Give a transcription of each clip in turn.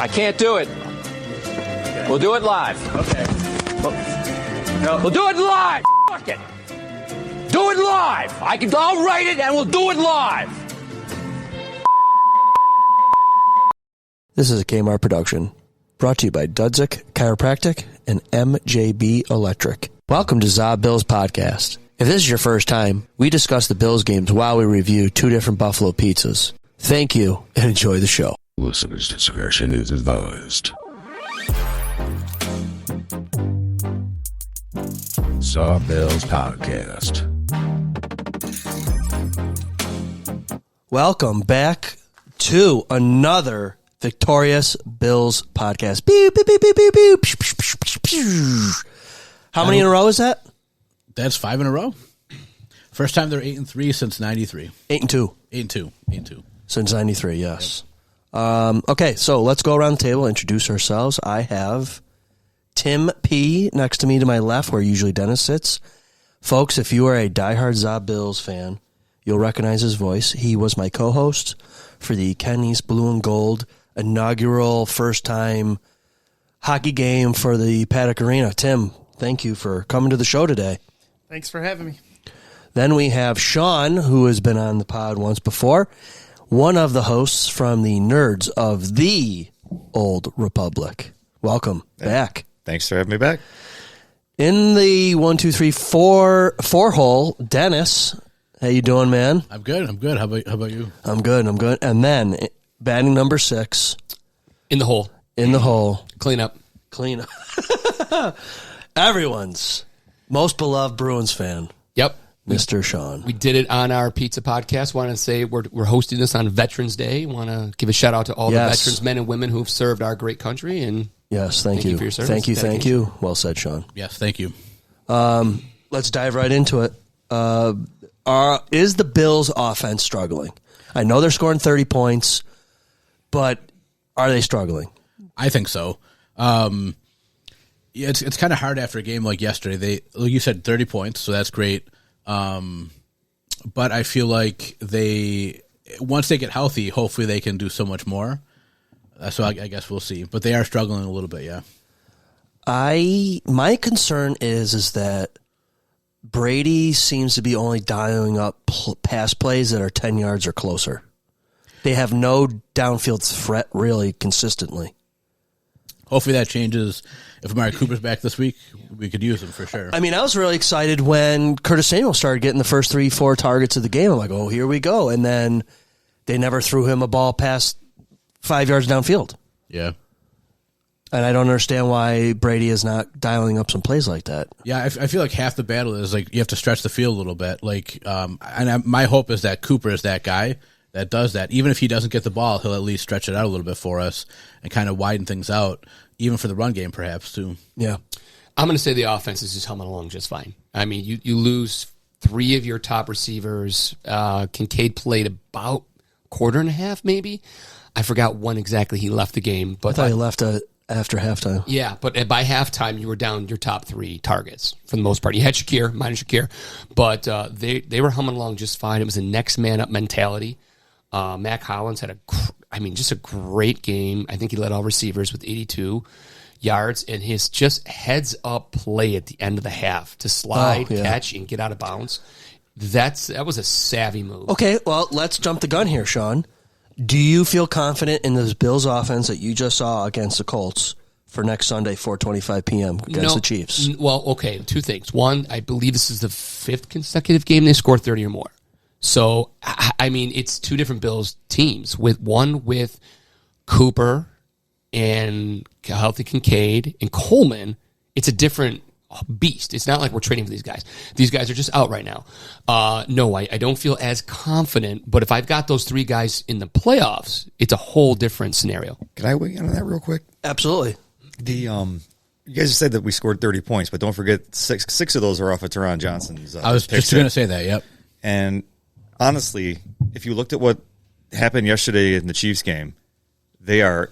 I can't do it. We'll do it live. Okay. We'll do it live. Fuck it. Do it live. I'll write it and we'll do it live. This is a Kmart production, brought to you by Dudzik Chiropractic and MJB Electric. Welcome to ZaBillsPodcast. If this is your first time, we discuss the Bills games while we review two different Buffalo pizzas. Thank you and enjoy the show. Listener's discretion is advised. ZaBillsPodcast. Welcome back to another victorious Bills podcast. Beep, beep, beep, beep, beep, beep. How many in a row is that? That's 5 in a row. First time they're 8-3 since 93. 8-2. 8-2. Since 93, yes. Yep. Okay, so let's go around the table, introduce ourselves. I have Tim P. next to me to my left, where usually Dennis sits. Folks, if you are a diehard ZaBills fan, you'll recognize his voice. He was my co-host for the Kenny's Blue and Gold inaugural first-time hockey game for the Paddock Arena. Tim, thank you for coming to the show today. Thanks for having me. Then we have Sean, who has been on the pod once before, one of the hosts from the Nerds of the Old Republic. Welcome back. Thanks for having me back. In the 1, 2, 3, 4 hole, Dennis, how you doing, man? I'm good. How about you? I'm good. And then batting number 6. In the hole. Clean up. Everyone's most beloved Bruins fan. Yep. Mr. Sean. We did it on our pizza podcast. Want to say we're hosting this on Veterans Day. Want to give a shout out to all the veterans, men and women who've served our great country. And yes, thank you for your service. Thank you. Well said, Sean. Yes, thank you. Let's dive right into it. Is the Bills' offense struggling? I know they're scoring 30 points, but are they struggling? I think so. It's kind of hard after a game like yesterday. Like you said, 30 points, so that's great. But I feel like once they get healthy, hopefully they can do so much more. So I guess we'll see. But they are struggling a little bit, yeah. My concern is that Brady seems to be only dialing up pass plays that are 10 yards or closer. They have no downfield threat really consistently. Hopefully that changes. If Amari Cooper's back this week, we could use him for sure. I mean, I was really excited when Curtis Samuel started getting the first 3-4 targets of the game. I'm like, oh, here we go. And then they never threw him a ball past 5 yards downfield. Yeah. And I don't understand why Brady is not dialing up some plays like that. Yeah, I feel like half the battle is like you have to stretch the field a little bit. My hope is that Cooper is that guy that does that. Even if he doesn't get the ball, he'll at least stretch it out a little bit for us and kind of widen things out, even for the run game perhaps too. Yeah. I'm going to say the offense is just humming along just fine. I mean, you lose 3 of your top receivers. Kincaid played about quarter and a half maybe. I forgot when exactly he left the game. But I thought he left after halftime. Yeah, but by halftime, you were down your top 3 targets for the most part. You had minus Shakir, but they were humming along just fine. It was a next man up mentality. Mac Hollins had just a great game. I think he led all receivers with 82 yards, and his just heads up play at the end of the half to slide, catch, and get out of bounds. That was a savvy move. Okay, well, let's jump the gun here, Sean. Do you feel confident in this Bills offense that you just saw against the Colts for next Sunday, 4:25 p.m. against the Chiefs? Well, okay, 2 things. One, I believe this is the 5th consecutive game they scored 30 or more. So, I mean, it's 2 different Bills teams. One with Cooper and healthy Kincaid and Coleman. It's a different beast. It's not like we're trading for these guys. These guys are just out right now. No, I don't feel as confident, but if I've got those 3 guys in the playoffs, it's a whole different scenario. Can I weigh in on that real quick? Absolutely. You guys said that we scored 30 points, but don't forget 6 of those are off of Teron Johnson's. I was just going to say that, yep. And honestly, if you looked at what happened yesterday in the Chiefs game, they are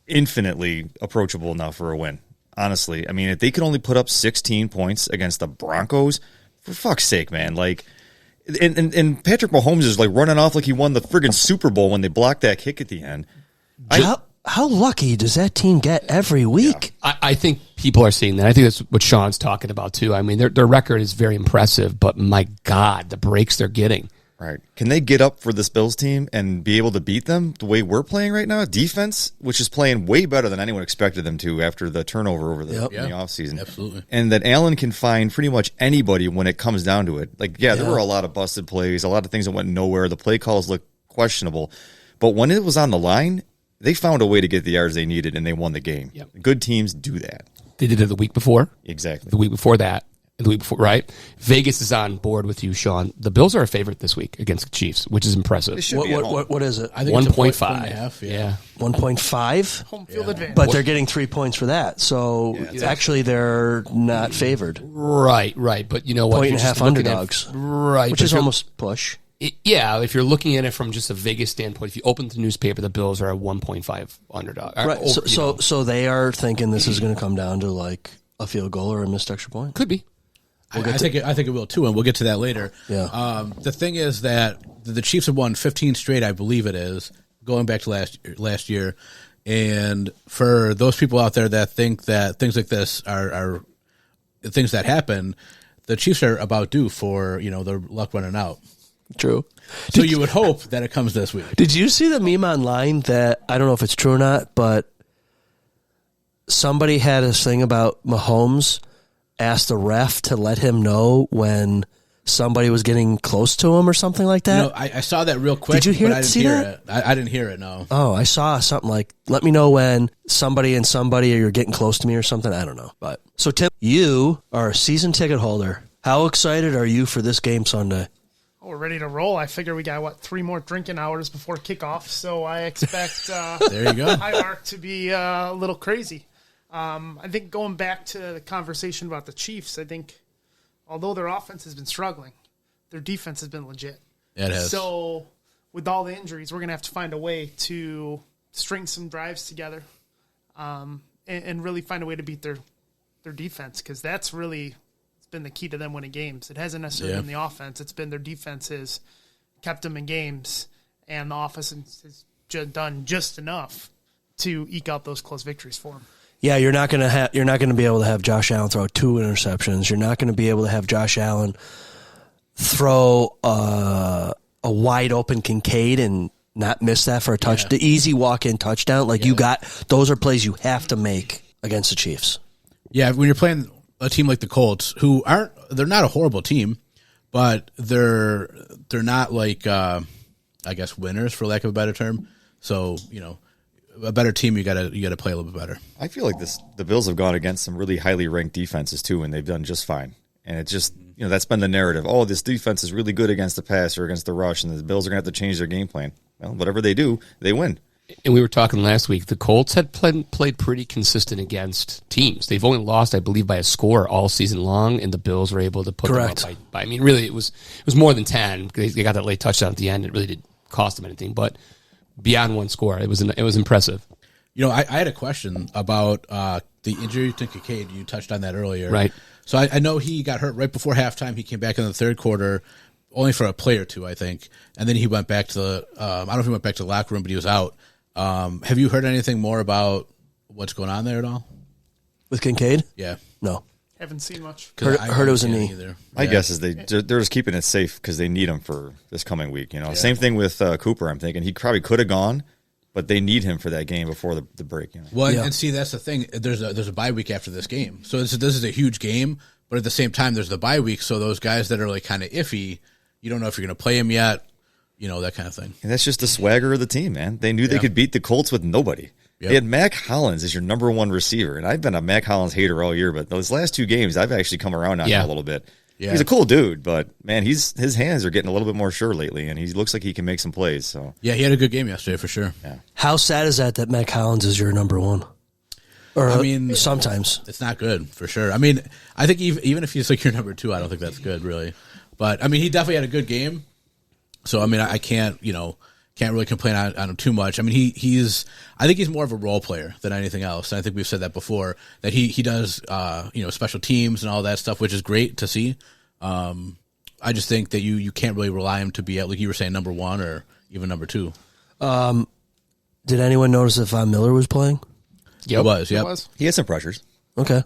infinitely approachable now for a win. Honestly, I mean, if they could only put up 16 points against the Broncos, for fuck's sake, man. Like, and Patrick Mahomes is like running off like he won the friggin' Super Bowl when they blocked that kick at the end. How how lucky does that team get every week? I think people are seeing that. I think that's what Sean's talking about too. I mean, their record is very impressive, but my God, the breaks they're getting. Right. Can they get up for this Bills team and be able to beat them the way we're playing right now? Defense, which is playing way better than anyone expected them to after the turnover over in the offseason. Absolutely. And that Allen can find pretty much anybody when it comes down to it. Like, there were a lot of busted plays, a lot of things that went nowhere. The play calls looked questionable. But when it was on the line, they found a way to get the yards they needed, and they won the game. Yep. Good teams do that. They did it the week before. Exactly. The week before that. The week before, right? Vegas is on board with you, Sean. The Bills are a favorite this week against the Chiefs, which is impressive. They should be at home. What is it? I think it's a 1.5. Yeah. 1.5? Home field advantage. But they're getting 3 points for that. So actually, they're not favored. Right. But you know what? Point You're and a half just looking at- underdogs. right. Which but is if you're- almost push. if you're looking at it from just a Vegas standpoint, if you open the newspaper, the Bills are a 1.5 underdog. Right. Or, So they are thinking this is going to come down to like a field goal or a missed extra point? could be. I think it will too, and we'll get to that later. Yeah. The thing is that the Chiefs have won 15 straight, I believe it is, going back to last year. And for those people out there that think that things like this are things that happen, the Chiefs are about due for their luck running out. True. So you would hope that it comes this week. Did you see the meme online that, I don't know if it's true or not, but somebody had a thing about Mahomes asked the ref to let him know when somebody was getting close to him or something like that? I saw that real quick. Did you hear but I didn't see hear that? it. I didn't hear it, no. Oh, I saw something like, let me know when somebody and somebody, or you're getting close to me or something. I don't know. But so, Tim, you are a season ticket holder. How excited are you for this game Sunday? Oh, we're ready to roll. I figure we got, 3 more drinking hours before kickoff, so I expect There you go. High Arc to be a little crazy. I think going back to the conversation about the Chiefs, I think although their offense has been struggling, their defense has been legit. It has. So with all the injuries, we're going to have to find a way to string some drives together and really find a way to beat their defense, because that's really been the key to them winning games. It hasn't necessarily been the offense. It's been their defense has kept them in games, and the offense has done just enough to eke out those close victories for them. Yeah, you're not going to be able to have Josh Allen throw 2 interceptions. You're not going to be able to have Josh Allen throw a wide open Kincaid and not miss that for a touch. The easy walk-in touchdown. Those are plays you have to make against the Chiefs. Yeah, when you're playing a team like the Colts, they're not a horrible team, but they're not like I guess winners, for lack of a better term. So a better team, you gotta play a little bit better. I feel like the Bills have gone against some really highly ranked defenses too, and they've done just fine. And it just that's been the narrative. Oh, this defense is really good against the pass or against the rush, and the Bills are going to have to change their game plan. Well, whatever they do, they win. And we were talking last week, the Colts had played pretty consistent against teams. They've only lost, I believe, by a score all season long, and the Bills were able to put them up by. I mean, really, it was more than 10. They got that late touchdown at the end. It really didn't cost them anything, but beyond one score, it was impressive. I had a question about the injury to Kincaid. You touched on that earlier, right? So I know he got hurt right before halftime. He came back in the third quarter, only for a play or two, I think, and then he went back to the. I don't know if he went back to the locker room, but he was out. Have you heard anything more about what's going on there at all? With Kincaid? Yeah. No. Haven't seen much. Heard it was a knee. My guess is they're just keeping it safe because they need him for this coming week. Same thing with Cooper. I'm thinking he probably could have gone, but they need him for that game before the break. Well, and see, that's the thing. There's a bye week after this game, so this is a huge game. But at the same time, there's the bye week, so those guys that are like kind of iffy, you don't know if you're going to play them yet. That kind of thing. And that's just the swagger of the team, man. They knew they could beat the Colts with nobody. Yep. They had Mac Hollins as your number one receiver, and I've been a Mac Hollins hater all year, but those last 2 games, I've actually come around on him a little bit. Yeah. He's a cool dude, but, man, his hands are getting a little bit more sure lately, and he looks like he can make some plays. So yeah, he had a good game yesterday for sure. Yeah. How sad is that Mac Hollins is your number one? Or sometimes. It's not good, for sure. I mean, I think even if he's like your number 2, I don't think that's good, really. But, I mean, he definitely had a good game. So, I mean, I can't really complain on him too much. I mean, I think he's more of a role player than anything else. And I think we've said that before, that he does, special teams and all that stuff, which is great to see. I just think that you can't really rely him to be at, like you were saying, number 1 or even number 2. Do Did anyone notice if Von Miller was playing? It was, yep. It was. He had some pressures. Okay.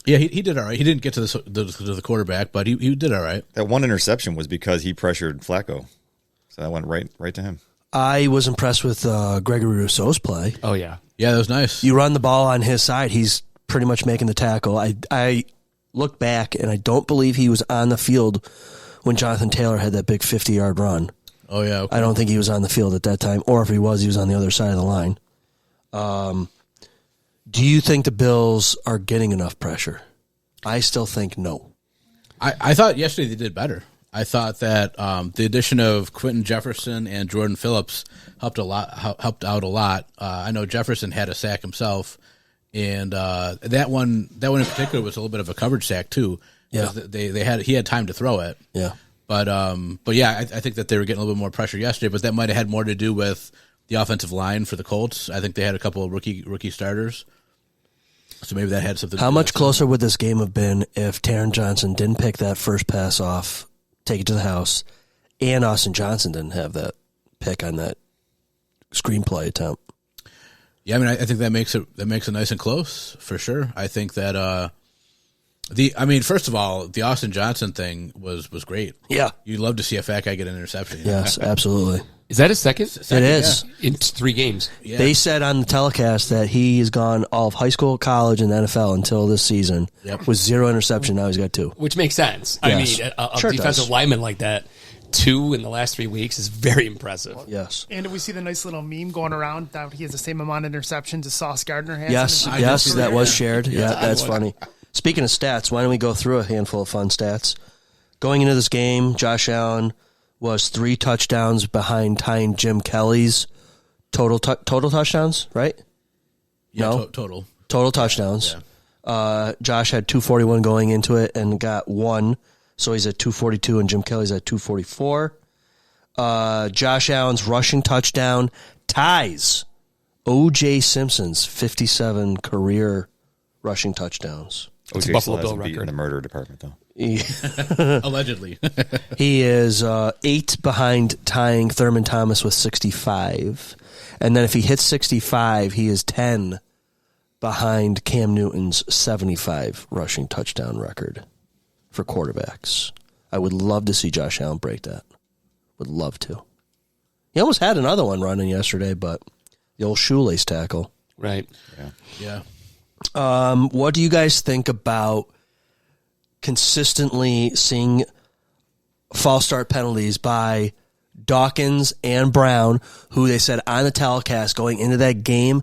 Yeah, he did all right. He didn't get to the quarterback, but he did all right. That one interception was because he pressured Flacco. So that went right to him. I was impressed with Gregory Rousseau's play. Oh, yeah. Yeah, that was nice. You run the ball on his side, he's pretty much making the tackle. I look back, and I don't believe he was on the field when Jonathan Taylor had that big 50-yard run. Oh, yeah. Okay. I don't think he was on the field at that time, or if he was on the other side of the line. Do you think the Bills are getting enough pressure? I still think no. I thought yesterday they did better. I thought that the addition of Quentin Jefferson and Jordan Phillips helped out a lot. I know Jefferson had a sack himself, and that one in particular was a little bit of a coverage sack too. Yeah, he had time to throw it. Yeah, but yeah, I think that they were getting a little bit more pressure yesterday, but that might have had more to do with the offensive line for the Colts. I think they had a couple of rookie starters. So maybe that had something to do How with much it. closer would this game have been if Taron Johnson didn't pick that first pass off, take it to the house, and Austin Johnson didn't have that pick on that screenplay attempt? Yeah, I mean, I think that makes it nice and close for sure. I think that first of all, the Austin Johnson thing was great. Yeah. You'd love to see a fat guy get an interception. Yes, absolutely. Is that his second? It is. In 3 games. Yeah. They said on the telecast that he has gone all of high school, college, and NFL until this season with 0 interception. Now he's got 2. Which makes sense. Yes. I mean, a Sure defensive does. lineman like that, 2 in the last 3 weeks is very impressive. Yes. And did we see the nice little meme going around that he has the same amount of interceptions as Sauce Gardner has? Yes, in his yes, career? that was shared. Yeah, that's funny. Speaking of stats, why don't we go through a handful of fun stats? Going into this game, Josh Allen was 3 touchdowns behind tying Jim Kelly's total touchdowns, right? Yeah, No? total touchdowns. Yeah. Josh had 241 going into it and got 1, so he's at 242, and Jim Kelly's at 244. Josh Allen's rushing touchdown ties O.J. Simpson's 57 career rushing touchdowns. OJ Buffalo still Bill hasn't beaten record. the murder department, though. allegedly. He is 8 behind tying Thurman Thomas with 65. And then if he hits 65, he is 10 behind Cam Newton's 75 rushing touchdown record for quarterbacks. I would love to see Josh Allen break that. Would love to. He almost had another one running yesterday, but the old shoelace tackle. Right. Yeah. What do you guys think about consistently seeing false start penalties by Dawkins and Brown, who they said on the telecast going into that game,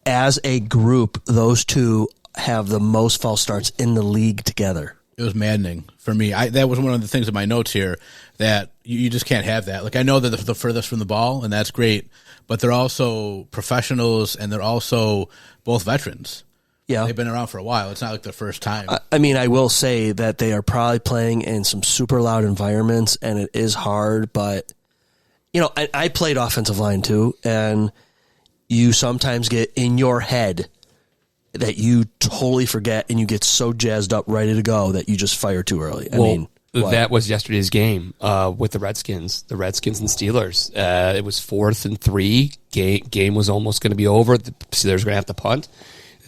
as a group, those two have the most false starts in the league together? It was maddening for me. That was one of the things in my notes here, that you just can't have that. Like, I know that they're the furthest from the ball, and that's great, but they're also professionals, and they're also both veterans. Yeah. They've been around for a while. It's not like their first time. I mean, I will say that they are probably playing in some super loud environments, and it is hard, but, I played offensive line too, and you sometimes get in your head that you totally forget, and you get so jazzed up, ready to go, that you just fire too early. That was yesterday's game with the Redskins and Steelers. It was 4th and 3. Game was almost going to be over. The Steelers were going to have to punt.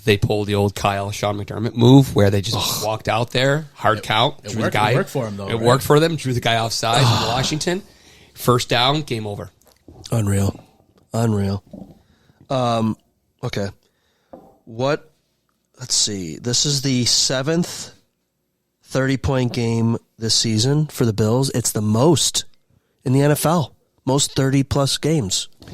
They pulled the old Sean McDermott move where they just walked out there, hard count, drew the guy. It worked for him, though. It worked for them, drew the guy offside in Washington. First down, game over. Unreal. Okay. Let's see. This is the 7th 30-point game this season for the Bills. It's the most in the NFL. Most 30-plus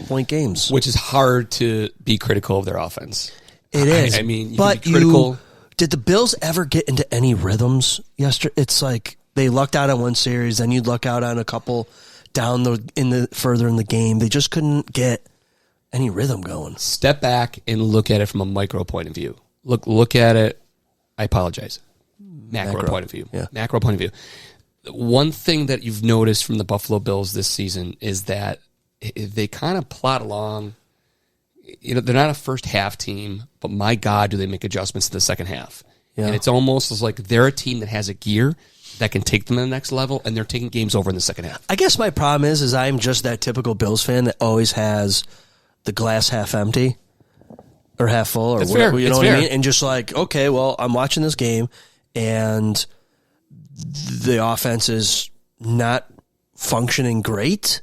point games. Which is hard to be critical of their offense. It is. I mean, you but can be critical. Did the Bills ever get into any rhythms yesterday? It's like they lucked out on one series, then you'd luck out on a couple down further in the game. They just couldn't get any rhythm going. Step back and look at it from a micro point of view. Look at it. I apologize. Macro point of view. Yeah. Macro point of view. One thing that you've noticed from the Buffalo Bills this season is that they kind of plot along. They're not a first half team, but my God, do they make adjustments to the second half? Yeah. And it's almost like they're a team that has a gear that can take them to the next level, and they're taking games over in the second half. I guess my problem is I'm just that typical Bills fan that always has the glass half empty or half full or That's whatever, fair. you know It's what I fair. mean? And just like, okay, well, I'm watching this game and the offense is not functioning great.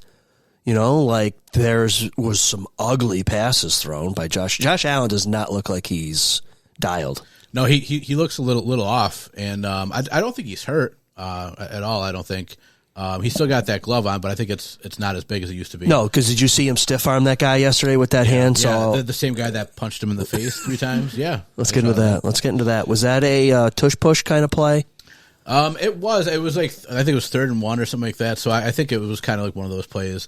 You know, like was some ugly passes thrown by Josh. Josh Allen does not look like he's dialed. No, he looks a little off, and I don't think he's hurt at all. I don't think he's still got that glove on, but I think it's not as big as it used to be. No, because did you see him stiff arm that guy yesterday with that hand? Yeah, So the same guy that punched him in the face 3 times. Yeah, let's get into that. Let's get into that. Was that a tush push kind of play? It was like I think it was 3rd and 1 or something like that. So I think it was kind of like one of those plays.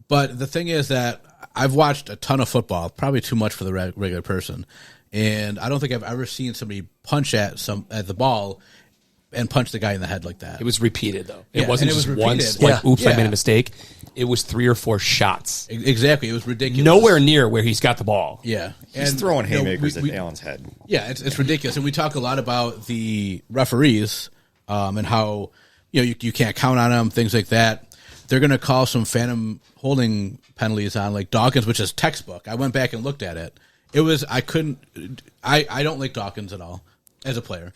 But the thing is that I've watched a ton of football, probably too much for the regular person, and I don't think I've ever seen somebody punch at the ball and punch the guy in the head like that. It was repeated, though. Yeah, It wasn't and it just was once, repeated. like, Yeah. oops, I Yeah. made a mistake. It was 3 or 4 shots. Exactly, it was ridiculous. Nowhere near where he's got the ball. Yeah, He's and, throwing you know, haymakers we- at Allen's head. Yeah, it's ridiculous, and we talk a lot about the referees and how you can't count on them, things like that. They're going to call some phantom holding penalties on like Dawkins, which is textbook. I went back and looked at it. It was I don't like Dawkins at all as a player,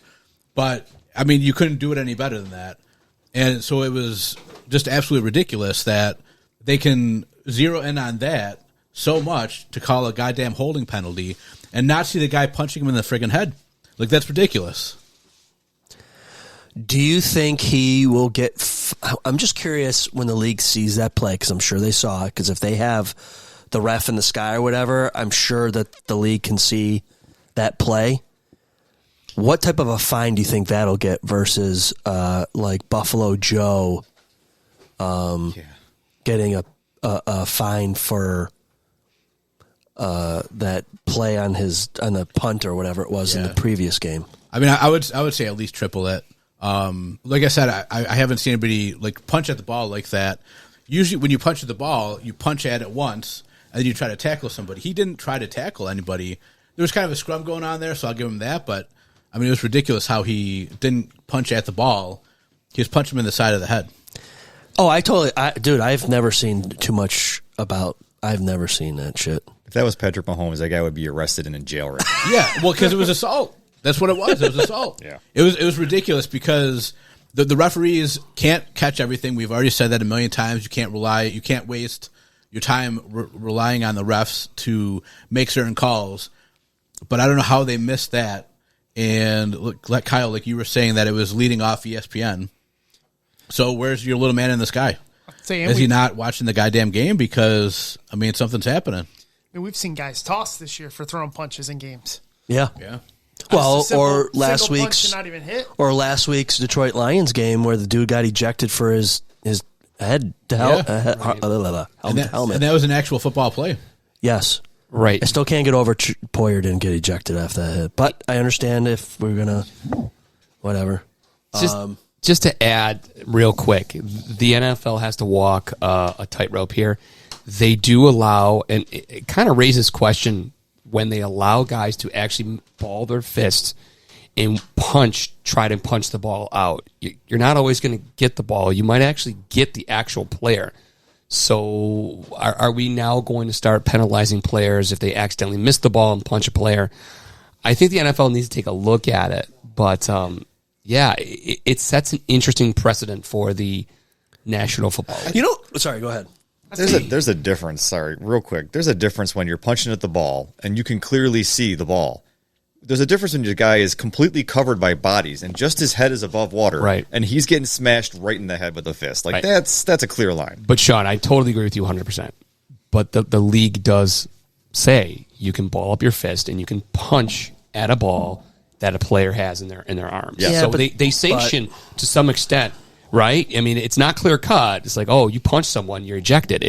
but I mean you couldn't do it any better than that, and so it was just absolutely ridiculous that they can zero in on that so much to call a goddamn holding penalty and not see the guy punching him in the friggin' head. Like, that's ridiculous. Do you think he will get I'm just curious when the league sees that play, because I'm sure they saw it, because if they have the ref in the sky or whatever, I'm sure that the league can see that play. What type of a fine do you think that'll get versus like Buffalo Joe getting a fine for that play on the punt or whatever it was in the previous game? I mean, I would say at least triple it. Like I said, I haven't seen anybody like punch at the ball like that. Usually when you punch at the ball, you punch at it once and then you try to tackle somebody. He didn't try to tackle anybody. There was kind of a scrum going on there, so I'll give him that. But, I mean, it was ridiculous how he didn't punch at the ball. He was punching him in the side of the head. Oh, dude, I've never seen I've never seen that shit. If that was Patrick Mahomes, that guy would be arrested and in jail right now. Yeah, well, because it was assault. That's what it was. It was assault. Yeah. It was ridiculous because the referees can't catch everything. We've already said that a million times. You can't waste your time relying on the refs to make certain calls. But I don't know how they missed that. And like Kyle, like you were saying, that it was leading off ESPN. So where's your little man in the sky? Is he not watching the goddamn game? Because, I mean, something's happening. We've seen guys tossed this year for throwing punches in games. Yeah. Yeah. Well, Just a simple- or last single punch week's to not even hit. or last week's Detroit Lions game where the dude got ejected for his head to helmet. And that was an actual football play. Yes. Right. I still can't get over Poyer didn't get ejected after that hit. But I understand if we're going to whatever. Just to add real quick, the NFL has to walk a tightrope here. They do allow, and it kind of raises question when they allow guys to actually ball their fists and try to punch the ball out. You're not always going to get the ball. You might actually get the actual player. So are we now going to start penalizing players if they accidentally miss the ball and punch a player? I think the NFL needs to take a look at it. But, yeah, it sets an interesting precedent for the National Football League. Sorry, go ahead. There's a difference. Sorry, real quick. There's a difference when you're punching at the ball and you can clearly see the ball. There's a difference when your guy is completely covered by bodies and just his head is above water, Right. And he's getting smashed right in the head with a fist. Like Right. that's a clear line. But, Sean, I totally agree with you 100%. But the league does say you can ball up your fist and you can punch at a ball that a player has in their arms. Yeah. So but- they sanction to some extent, right? I mean, it's not clear cut. It's like, oh, you punch someone, you're ejected.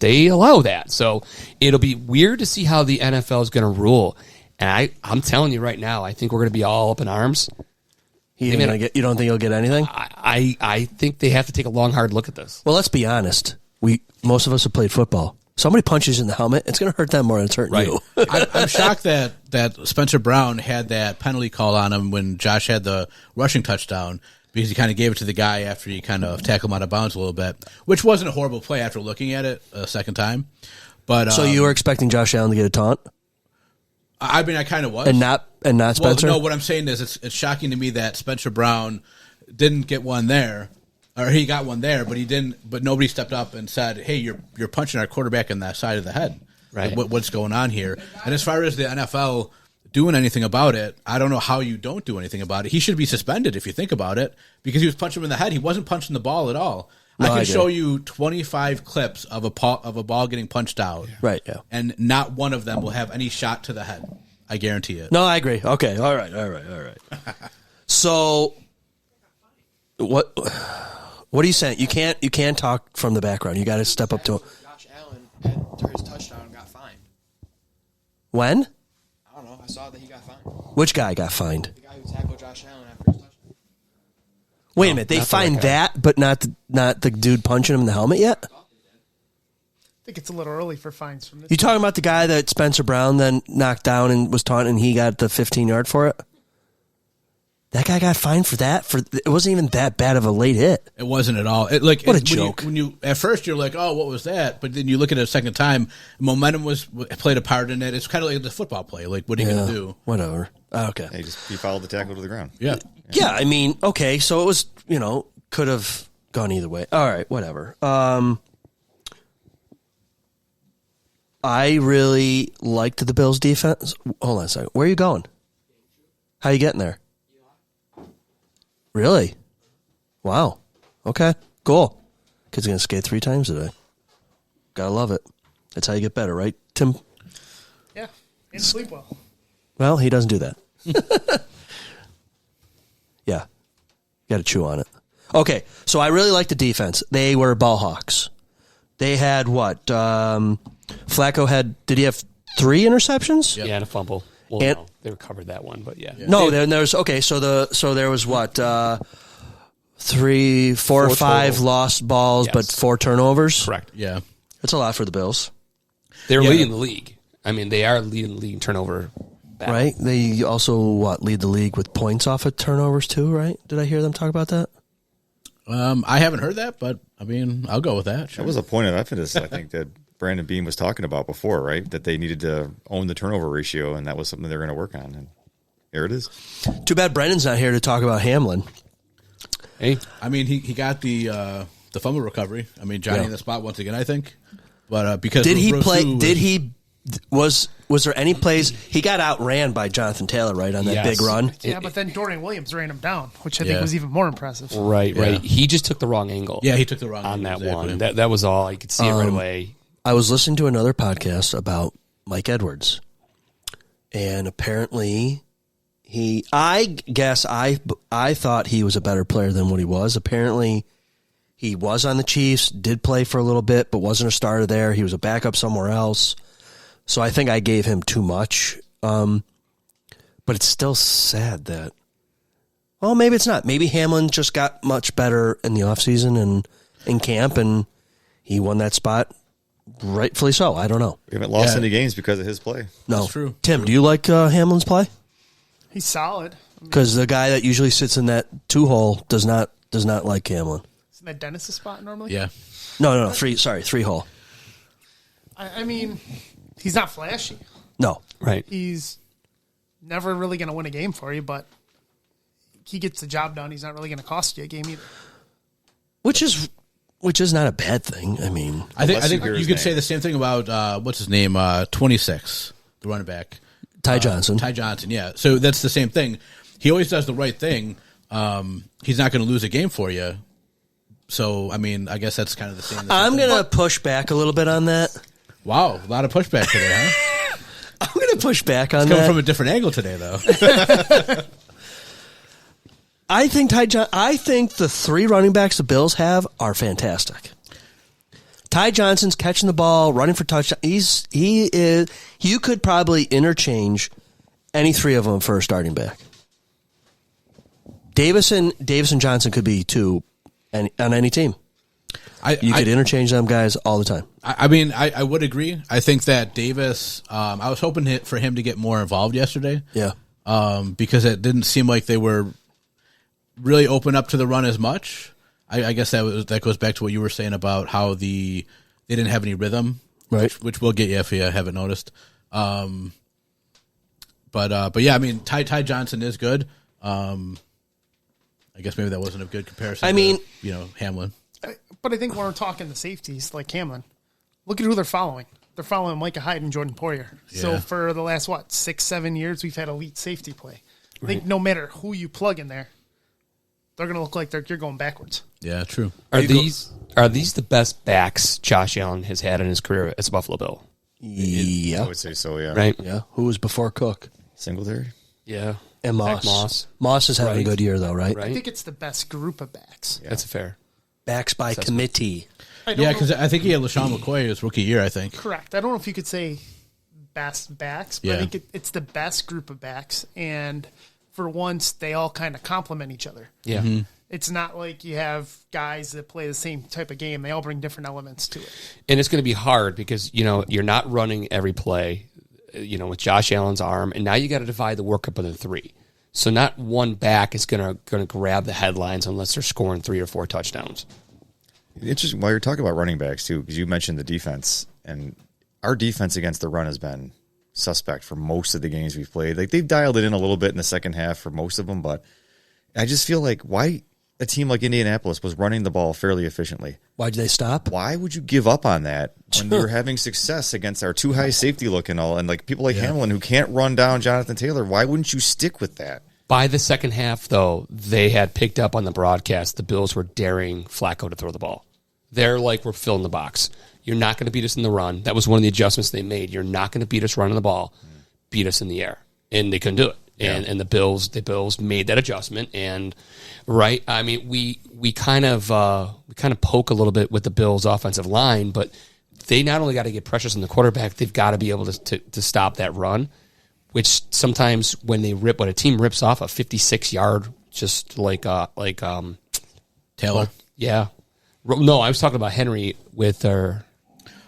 They allow that. So it'll be weird to see how the NFL is going to rule. And I'm telling you right now, I think we're going to be all up in arms. You don't think he'll get anything? I think they have to take a long, hard look at this. Well, let's be honest. Most of us have played football. Somebody punches in the helmet, it's going to hurt them more than it's hurting you. I'm shocked that Spencer Brown had that penalty call on him when Josh had the rushing touchdown, because he kind of gave it to the guy after he kind of tackled him out of bounds a little bit, which wasn't a horrible play after looking at it a second time. But So you were expecting Josh Allen to get a taunt I mean, I kind of was, and not Spencer? Well, no, what I'm saying is it's shocking to me that Spencer Brown didn't get one there, or he got one there, but he didn't. But nobody stepped up and said, "Hey, you're punching our quarterback in that side of the head. Right. Like, what's going on here?" And as far as the NFL doing anything about it, I don't know how you don't do anything about it. He should be suspended if you think about it, because he was punching him in the head. He wasn't punching the ball at all. No, I I can show you 25 clips of a ball getting punched out. Right, yeah. And not one of them will have any shot to the head. I guarantee it. No, I agree. Okay, all right. So, what are you saying? You can't talk from the background. You got to step up to him. Josh Allen had his touchdown and got fined. When? I don't know. I saw that he got fined. Which guy got fined? The guy who tackled Josh Allen after his touchdown. Wait a minute. They fined that, but not the dude punching him in the helmet yet? I think it's a little early for fines from this. You talking about the guy that Spencer Brown then knocked down and was taunting, and he got the 15-yard for it? That guy got fined for that. It wasn't even that bad of a late hit. It wasn't at all. What a joke! When you at first you're like, "Oh, what was that?" But then you look at it a second time. Momentum played a part in it. It's kind of like the football play. Like, what are you going to do? Whatever. Okay. He followed the tackle to the ground. Yeah. Yeah. I mean, okay. So it was, could have gone either way. All right. Whatever. I really liked the Bills' defense. Hold on a second. Where are you going? How are you getting there? Really? Wow. Okay. Cool. Kid's going to skate 3 times today. Gotta love it. That's how you get better, right, Tim? Yeah, and sleep well. Well, he doesn't do that. Yeah. Got to chew on it. Okay. So I really like the defense. They were ball hawks. They had what? Flacco did he have 3 interceptions? Yeah, and a fumble. Well, And- no, they recovered that one, but yeah. No, then there's okay. So there was what 3, 4, or 4 5 total. lost balls, Yes. but 4 turnovers. Correct. Yeah. That's a lot for the Bills, They're leading the league. I mean, they are leading the league in turnover battle. right? They also lead the league with points off of turnovers too, right? Did I hear them talk about that? I haven't heard that, but I mean, I'll go with that. Sure. That was a point of emphasis, I think, that Brandon Beam was talking about before, right? That they needed to own the turnover ratio, and that was something they're going to work on. And here it is. Too bad Brendan's not here to talk about Hamlin. Hey, I mean, he got the fumble recovery. I mean, Johnny in the spot once again, I think. But because Did he Rosu play? was- Did he? Was there any plays? He got outran by Jonathan Taylor, right, on that Yes. big run. Yeah, but then Dorian Williams ran him down, which I think Yeah. was even more impressive. right. Yeah. He just took the wrong angle. Yeah, he took the wrong on angle, that exactly. one. That was all. I could see it right away. I was listening to another podcast about Mike Edwards, and apparently I thought he was a better player than what he was. Apparently he was on the Chiefs, did play for a little bit, but wasn't a starter there. He was a backup somewhere else. So I think I gave him too much. But it's still sad that, well, maybe it's not. Maybe Hamlin just got much better in the offseason and in camp, and he won that spot. Rightfully so. I don't know. We haven't lost Yeah. any games because of his play. No, That's true. Tim, do you like Hamlin's play? He's solid. Because the guy that usually sits in that 2-hole does not like Hamlin. Isn't that Dennis's spot normally? Yeah. No, 3-hole. I mean, he's not flashy. No, Right. He's never really going to win a game for you, but he gets the job done. He's not really going to cost you a game either. which is not a bad thing. I mean, I think Unless you hear you his could name. say the same thing about what's his name, 26, the running back, Ty Johnson. Ty Johnson. Yeah, so that's the same thing. He always does the right thing. He's not going to lose a game for you. So I mean, I guess that's kind of the same. I'm gonna push back a little bit on that. Wow, a lot of pushback today, huh? I'm gonna push back on Coming that. from a different angle today, though. I think the 3 running backs the Bills have are fantastic. Ty Johnson's catching the ball, running for touchdown. He is. You could probably interchange any 3 of them for a starting back. Davis and Johnson could be 2 on any team. You could interchange them guys all the time. I mean, I would agree. I think that Davis. I was hoping for him to get more involved yesterday. Yeah. Because it didn't seem like they were really open up to the run as much. I guess that goes back to what you were saying about how they didn't have any rhythm Right. which will get you if you haven't noticed. But yeah, I mean, Ty Johnson is good. I guess maybe that wasn't a good comparison. I mean, Hamlin. But I think when we're talking the safeties like Hamlin, look at who they're following. They're following Micah Hyde and Jordan Poyer. So Yeah. for the last 6-7 years, we've had elite safety play. I think no matter who you plug in there, they're going to look like you're going backwards. Yeah, true. Are these the best backs Josh Allen has had in his career as a Buffalo Bill? I Yeah. would say so, yeah. Right? Yeah. Who was before Cook? Singletary? Yeah. And Zach Moss. Moss is having a Right. good year, though, right? I Right. think it's the best group of backs. That's fair. Backs by committee. I don't Yeah, know- because I think he had LaShawn McCoy his rookie year, I think. correct. I don't know if you could say best backs, but Yeah. I think it's the best group of backs. And for once, they all kind of complement each other. Yeah. It's not like you have guys that play the same type of game. They all bring different elements to it. And it's going to be hard because, you're not running every play, with Josh Allen's arm, and now you got to divide the work up into three. So not one back is going to grab the headlines unless they're scoring 3 or 4 touchdowns. Interesting. While you're talking about running backs, too, because you mentioned the defense, and our defense against the run has been suspect for most of the games we've played. Like, they've dialed it in a little bit in the second half for most of them, but I just feel like why a team like Indianapolis was running the ball fairly efficiently. Why'd they stop? Why would you give up on that when you were having success against our too high safety look and all, and like people like Hamlin who can't run down Jonathan Taylor? Why wouldn't you stick with that? By the second half, though, they had picked up on the broadcast the Bills were daring Flacco to throw the ball. They're like, we're filling the box. You're not going to beat us in the run. That was one of the adjustments they made. You're not going to beat us running the ball. Beat us in the air. And they couldn't do it. And the Bills made that adjustment. And right, I mean, we kind of poke a little bit with the Bills' offensive line, but they not only got to get pressures on the quarterback, they've got to be able to stop that run. Which sometimes when a team rips off a 56-yard, just like Taylor. yeah. No, I was talking about Henry with their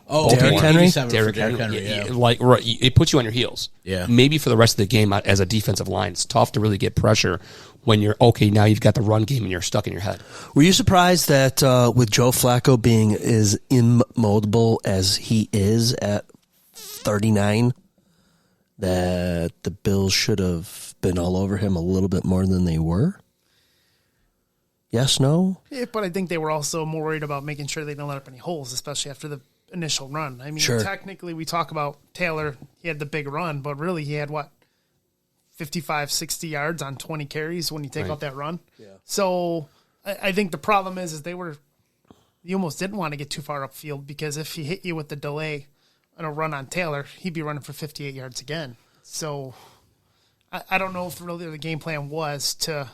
Derrick Henry? 87 for Derrick Derrick Henry. Henry, yeah. Like, right, it puts you on your heels. Yeah. Maybe for the rest of the game as a defensive line, it's tough to really get pressure when you're okay. Now you've got the run game and you're stuck in your head. Were you surprised that with Joe Flacco being as immobile as he is at 39, that the Bills should have been all over him a little bit more than they were? Yes, no? Yeah, but I think they were also more worried about making sure they didn't let up any holes, especially after the initial run. I mean, Sure. technically, we talk about Taylor, he had the big run, but really he had 55, 60 yards on 20 carries when you take out that run. Yeah. So I think the problem is you almost didn't want to get too far upfield because if he hit you with the delay on a run on Taylor, he'd be running for 58 yards again. So I don't know if really the game plan was to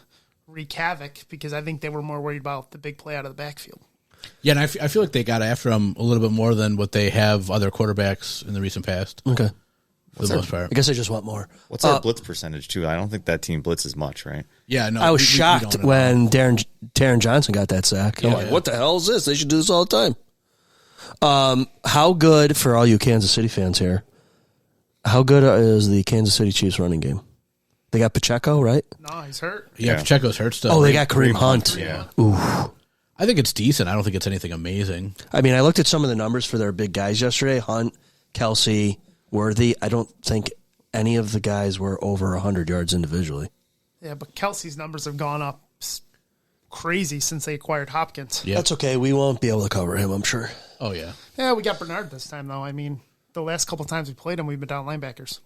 wreak havoc because I think they were more worried about the big play out of the backfield. Yeah, and I feel like they got after him a little bit more than what they have other quarterbacks in the recent past. Okay. For the most part. I guess I just want more. What's our blitz percentage, too? I don't think that team blitzes much, right? Yeah, no. I was we shocked don't when Taron Johnson got that sack. I'm Yeah. like, what the hell is this? They should do this all the time. How good, for all you Kansas City fans here, how good is the Kansas City Chiefs running game? They got Pacheco, right? No, he's hurt. Yeah, Pacheco's hurt still. Oh, they got Kareem Hunt. Yeah. I think it's decent. I don't think it's anything amazing. I mean, I looked at some of the numbers for their big guys yesterday. Hunt, Kelsey, Worthy. I don't think any of the guys were over 100 yards individually. Yeah, but Kelsey's numbers have gone up crazy since they acquired Hopkins. Yeah. That's okay. We won't be able to cover him, I'm sure. Oh, yeah. Yeah, we got Bernard this time, though. I mean, the last couple times we played him, we've been down linebackers.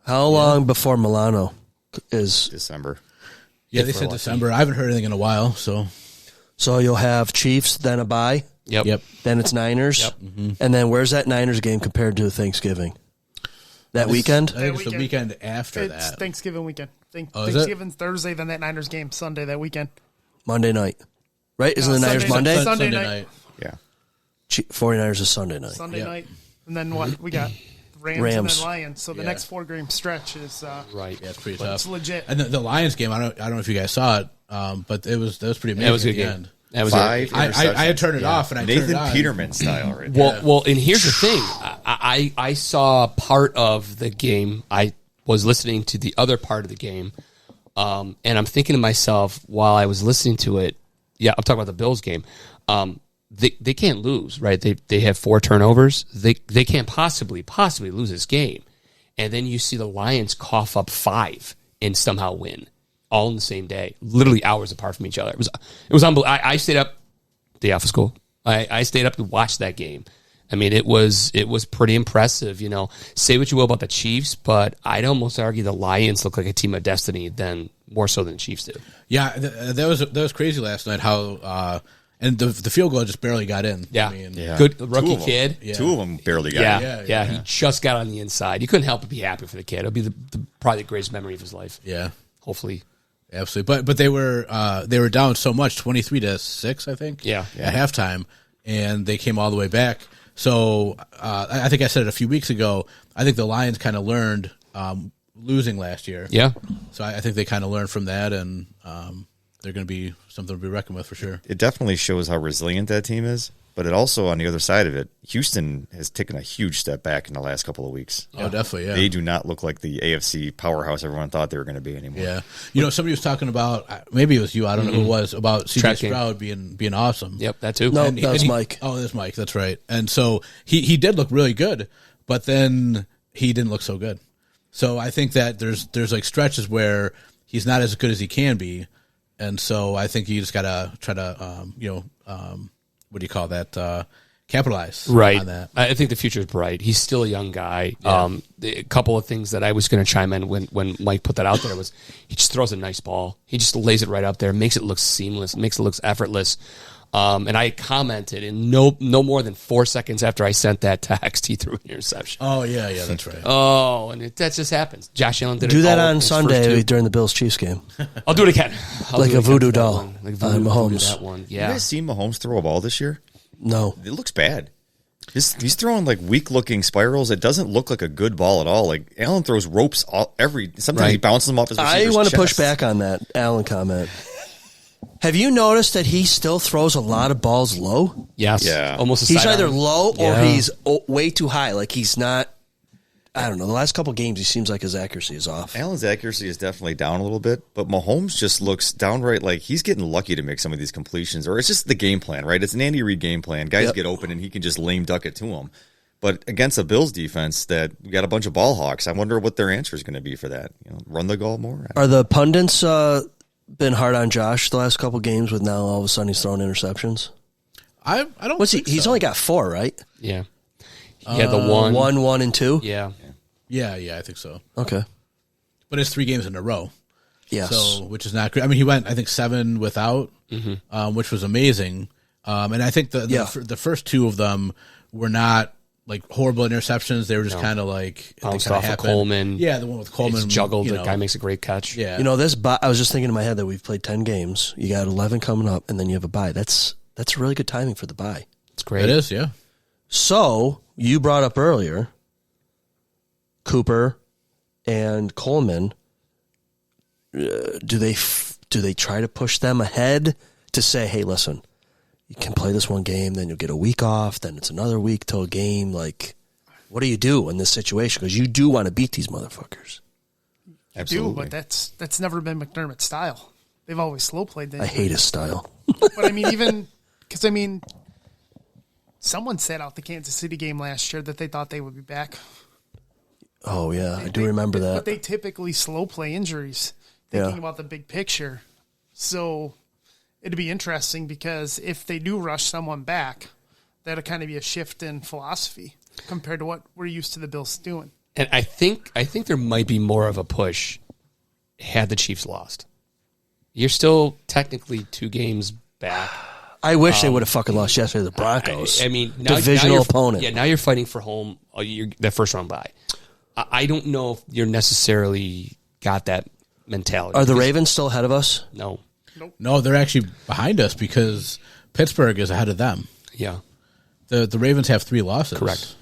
How long before Milano is... December. Yeah, they said December. I haven't heard anything in a while, so. So you'll have Chiefs, then a bye, Yep. then it's Niners. Yep. And then where's that Niners game compared to Thanksgiving? That weekend? I think it's the weekend. weekend after It's that. Thanksgiving weekend. Oh, is it? Thanksgiving Thursday, then that Niners game Sunday that weekend. Monday night. Right? Isn't the Niners Sunday- Monday? Sunday night. Yeah. 49ers is Sunday night. Sunday Yeah. night. And then what? We got Rams, and Rams. then Lions. So the Yeah. next 4-game stretch is Right. Yeah, it's pretty tough. it's legit. And the Lions game, I don't know if you guys saw it, but that was pretty amazing. That was a at good the game. end. That was Five a, I had turned it off and I turned Nathan it on. Peterman style right there. well, and here's the thing. I saw part of the game. I was listening to the other part of the game, and I'm thinking to myself while I was listening to it. Yeah, I'm talking about the Bills game. they can't lose, right? They have 4 turnovers. They can't possibly lose this game. And then you see the Lions cough up 5 and somehow win, all in the same day, literally hours apart from each other. It was unbelievable. I stayed up day off of school. I stayed up to watch that game. I mean, it was pretty impressive. You know, say what you will about the Chiefs, but I'd almost argue the Lions look like a team of destiny than more so than the Chiefs do. Yeah, that was crazy last night. How and the field goal just barely got in. Yeah, I mean, good rookie kid. Yeah. 2 of them barely got it. Yeah, he just got on the inside. You couldn't help but be happy for the kid. It'll be probably the greatest memory of his life. Yeah, Hopefully. absolutely. But they were down so much, 23-6, I think. Yeah. at halftime, and they came all the way back. So I think I said it a few weeks ago. I think the Lions kind of learned losing last year. Yeah. So I think they kind of learned from that, and they're going to be something to be reckoned with for sure. It definitely shows how resilient that team is, but it also, on the other side of it, Houston has taken a huge step back in the last couple of weeks. Oh, definitely, yeah. They do not look like the AFC powerhouse everyone thought they were going to be anymore. Yeah. You know, somebody was talking about, maybe it was you, I don't know who it was, about C.J. Tracking. Stroud being awesome. Yep, that too. No, that was Mike. Oh, that's Mike. That's right. And so he did look really good, but then he didn't look so good. So I think that there's like stretches where he's not as good as he can be, and so I think you just gotta try to what do you call that? Capitalize Right. on that. I think the future is bright. He's still a young guy. A couple of things that I was going to chime in when Mike put that out there was he just throws a nice ball. He just lays it right up there, makes it look seamless, makes it look effortless. And I commented, and no more than 4 seconds after I sent that text, he threw an interception. Oh yeah, that's right. Oh, and that just happens. Josh Allen did it. Do that all on his Sunday first 2. during the Bills-Chiefs game. I'll do it again. Like a voodoo doll Like on Mahomes. That one. You Yeah. guys seen Mahomes throw a ball this year? No. It looks bad. He's throwing like weak-looking spirals. It doesn't look like a good ball at all. Like Allen throws ropes sometimes he bounces them off his receiver's I want to push chest. back on that Allen comment. Have you noticed that he still throws a lot of balls low? Yes. Yeah. Almost a He's sidearm. either low or Yeah. he's way too high. Like he's not. I don't know. The last couple games, he seems like his accuracy is off. Allen's accuracy is definitely down a little bit, but Mahomes just looks downright like he's getting lucky to make some of these completions, or it's just the game plan, right? It's an Andy Reid game plan. Guys get open and he can just lame duck it to them. But against a Bills defense that got a bunch of ball hawks, I wonder what their answer is going to be for that. Run the ball more? Are the pundits been hard on Josh the last couple games with now all of a sudden he's throwing interceptions? I don't. What's he? think He's so. only got 4, right? Yeah. He had the one. 1, and 2. Yeah. Yeah, I think so. Okay. But it's 3 games in a row. Yes. So, which is not great. I mean, he went, I think, 7 without, which was amazing. And I think the first 2 of them were not like horrible interceptions. They were just kind of like Bounced off of Coleman. Yeah, the one with Coleman. It's juggled. The guy makes a great catch. Yeah. You know, I was just thinking in my head that we've played 10 games. You got 11 coming up, and then you have a bye. That's really good timing for the bye. It's great. It is, yeah. So you brought up earlier Cooper and Coleman. Do they try to push them ahead to say, hey, listen, you can play this one game, then you'll get a week off, then it's another week till a game. Like, what do you do in this situation? Because you do want to beat these motherfuckers. Absolutely. Do, but that's never been McDermott's style. They've always slow played. I hate his style. But I mean, even because someone said out the Kansas City game last year that they thought they would be back. Oh, yeah, I do remember that. But they typically slow play injuries, thinking about the big picture. So it'd be interesting because if they do rush someone back, that'll kind of be a shift in philosophy compared to what we're used to the Bills doing. And I think there might be more of a push had the Chiefs lost. You're still technically 2 games back. I wish they would have fucking lost yesterday to the Broncos. I mean, now divisional you're, opponent. Yeah, now you're fighting for home. That first round bye. I don't know if you're necessarily got that mentality. Are the Ravens still ahead of us? No. No, they're actually behind us because Pittsburgh is ahead of them. Yeah. The Ravens have 3 losses. Correct.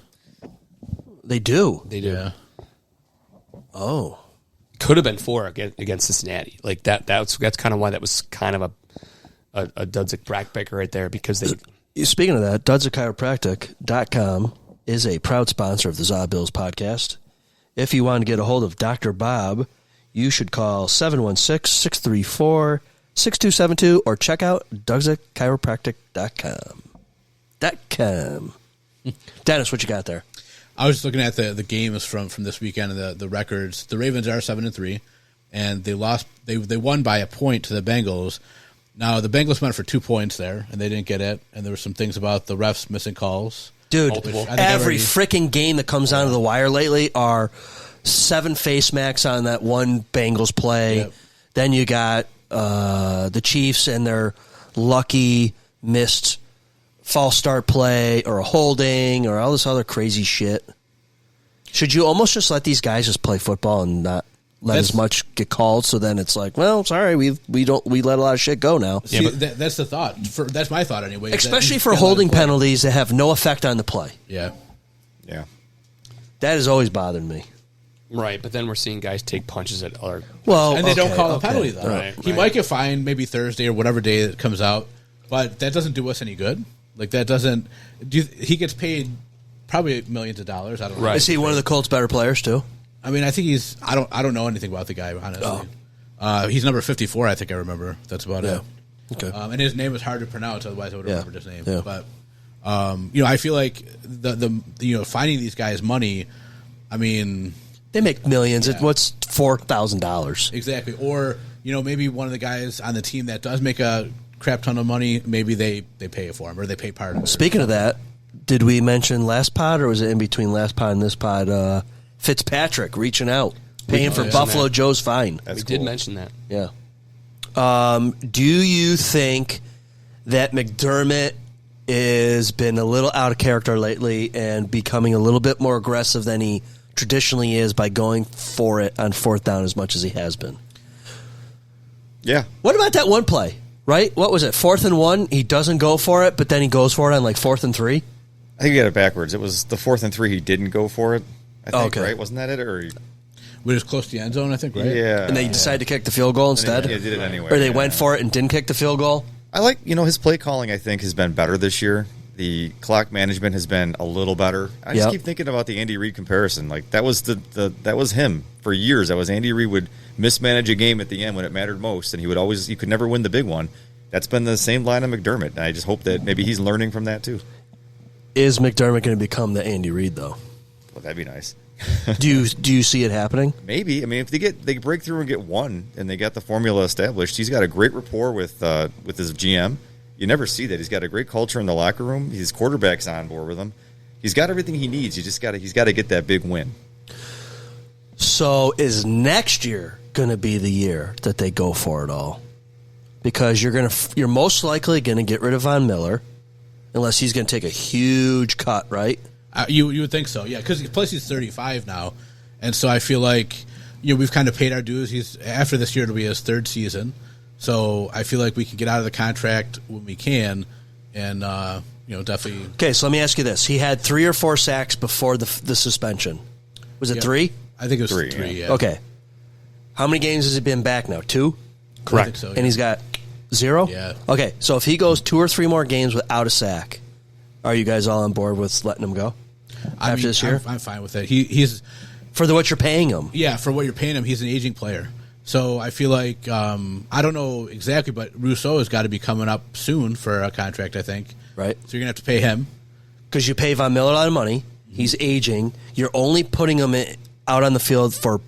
They do. They do. Yeah. Oh. Could have been 4 against Cincinnati. Like that's kind of why that was kind of a Dudzik backbreaker right there because they. Speaking of that, DudsAChiropractic.com is a proud sponsor of the ZaBillsPodcast. If you want to get a hold of Dr. Bob, you should call 716-634-6272 or check out DudsAChiropractic.com. ZaBillsPodcast.com. Dennis, what you got there? I was just looking at the games from this weekend and the records. The Ravens are 7-3, and they lost. They won by a point to the Bengals. Now the Bengals went for 2 points there, and they didn't get it. And there were some things about the refs missing calls. Dude, Multiple. every freaking game that comes onto the wire lately are 7 face masks on that one Bengals play. Yep. Then you got the Chiefs and their lucky missed false start play or a holding or all this other crazy shit. Should you almost just let these guys just play football and not let as much get called? So then it's like, well, sorry, we let a lot of shit go now. See, that's the thought. That's my thought anyway. Especially for holding penalties that have no effect on the play. Yeah. Yeah. That has always bothered me. Right, but then we're seeing guys take punches at other. Well, And they don't call a okay. penalty though. Right, He might get fined maybe Thursday or whatever day it comes out, but that doesn't do us any good. Like that doesn't. He gets paid probably millions of dollars. I don't know. Right. Is he one of the Colts' better players too? I mean, I think he's. I don't know anything about the guy honestly. He's number 54. I think I remember. That's about it. Okay. And his name is hard to pronounce. Otherwise, I would have remembered his name. Yeah. But I feel like the finding these guys money. I mean, They make millions. Yeah. What's $4,000? exactly. Or maybe one of the guys on the team that does make a crap ton of money. Maybe they pay it for him, or they pay part of it. Speaking of that, did we mention last pod, or was it in between last pod and this pod? Fitzpatrick reaching out, paying for Buffalo Joe's fine. We did mention that. Yeah. Do you think that McDermott has been a little out of character lately and becoming a little bit more aggressive than he traditionally is by going for it on fourth down as much as he has been? Yeah. What about that one play, right? What was it, 4th and 1? He doesn't go for it, but then he goes for it on like 4th and 3? I think you got it backwards. It was the 4th and 3 he didn't go for it. I think, Okay. right? Wasn't that it? Or We're just close to the end zone, I think, right? yeah. And they decided to kick the field goal instead? Yeah, did it anyway. Or they yeah. went for it and didn't kick the field goal? I like, his play calling, I think, has been better this year. The clock management has been a little better. I just keep thinking about the Andy Reid comparison. Like that was that was him for years. That was Andy Reid would mismanage a game at the end when it mattered most, and you could never win the big one. That's been the same line of McDermott. And I just hope that maybe he's learning from that too. Is McDermott going to become the Andy Reid, though? Well, that'd be nice. Do you see it happening? Maybe. I mean, if they break through and get one, and they got the formula established, he's got a great rapport with his GM. You never see that. He's got a great culture in the locker room. His quarterback's on board with him. He's got everything he needs. He's got to get that big win. So is next year going to be the year that they go for it all? Because you're most likely going to get rid of Von Miller, unless he's going to take a huge cut, right? You would think so, yeah. Because plus he's 35 now, and so I feel like we've kind of paid our dues. After this year, it'll be his 3rd season. So I feel like we can get out of the contract when we can, and definitely. Okay, so let me ask you this: he had 3 or 4 sacks before the suspension. Was it 3? I think it was 3. Yeah. Okay. How many games has he been back now? 2. Correct. I think so, yeah. And he's got 0. Yeah. Okay, so if he goes 2 or 3 more games without a sack, are you guys all on board with letting him go after this year? I'm fine with it. He's for what you're paying him. Yeah, for what you're paying him, he's an aging player. So I feel like I don't know exactly, but Rousseau has got to be coming up soon for a contract, I think. Right. So you're gonna have to pay him because you pay Von Miller a lot of money. He's aging. You're only putting him out on the field for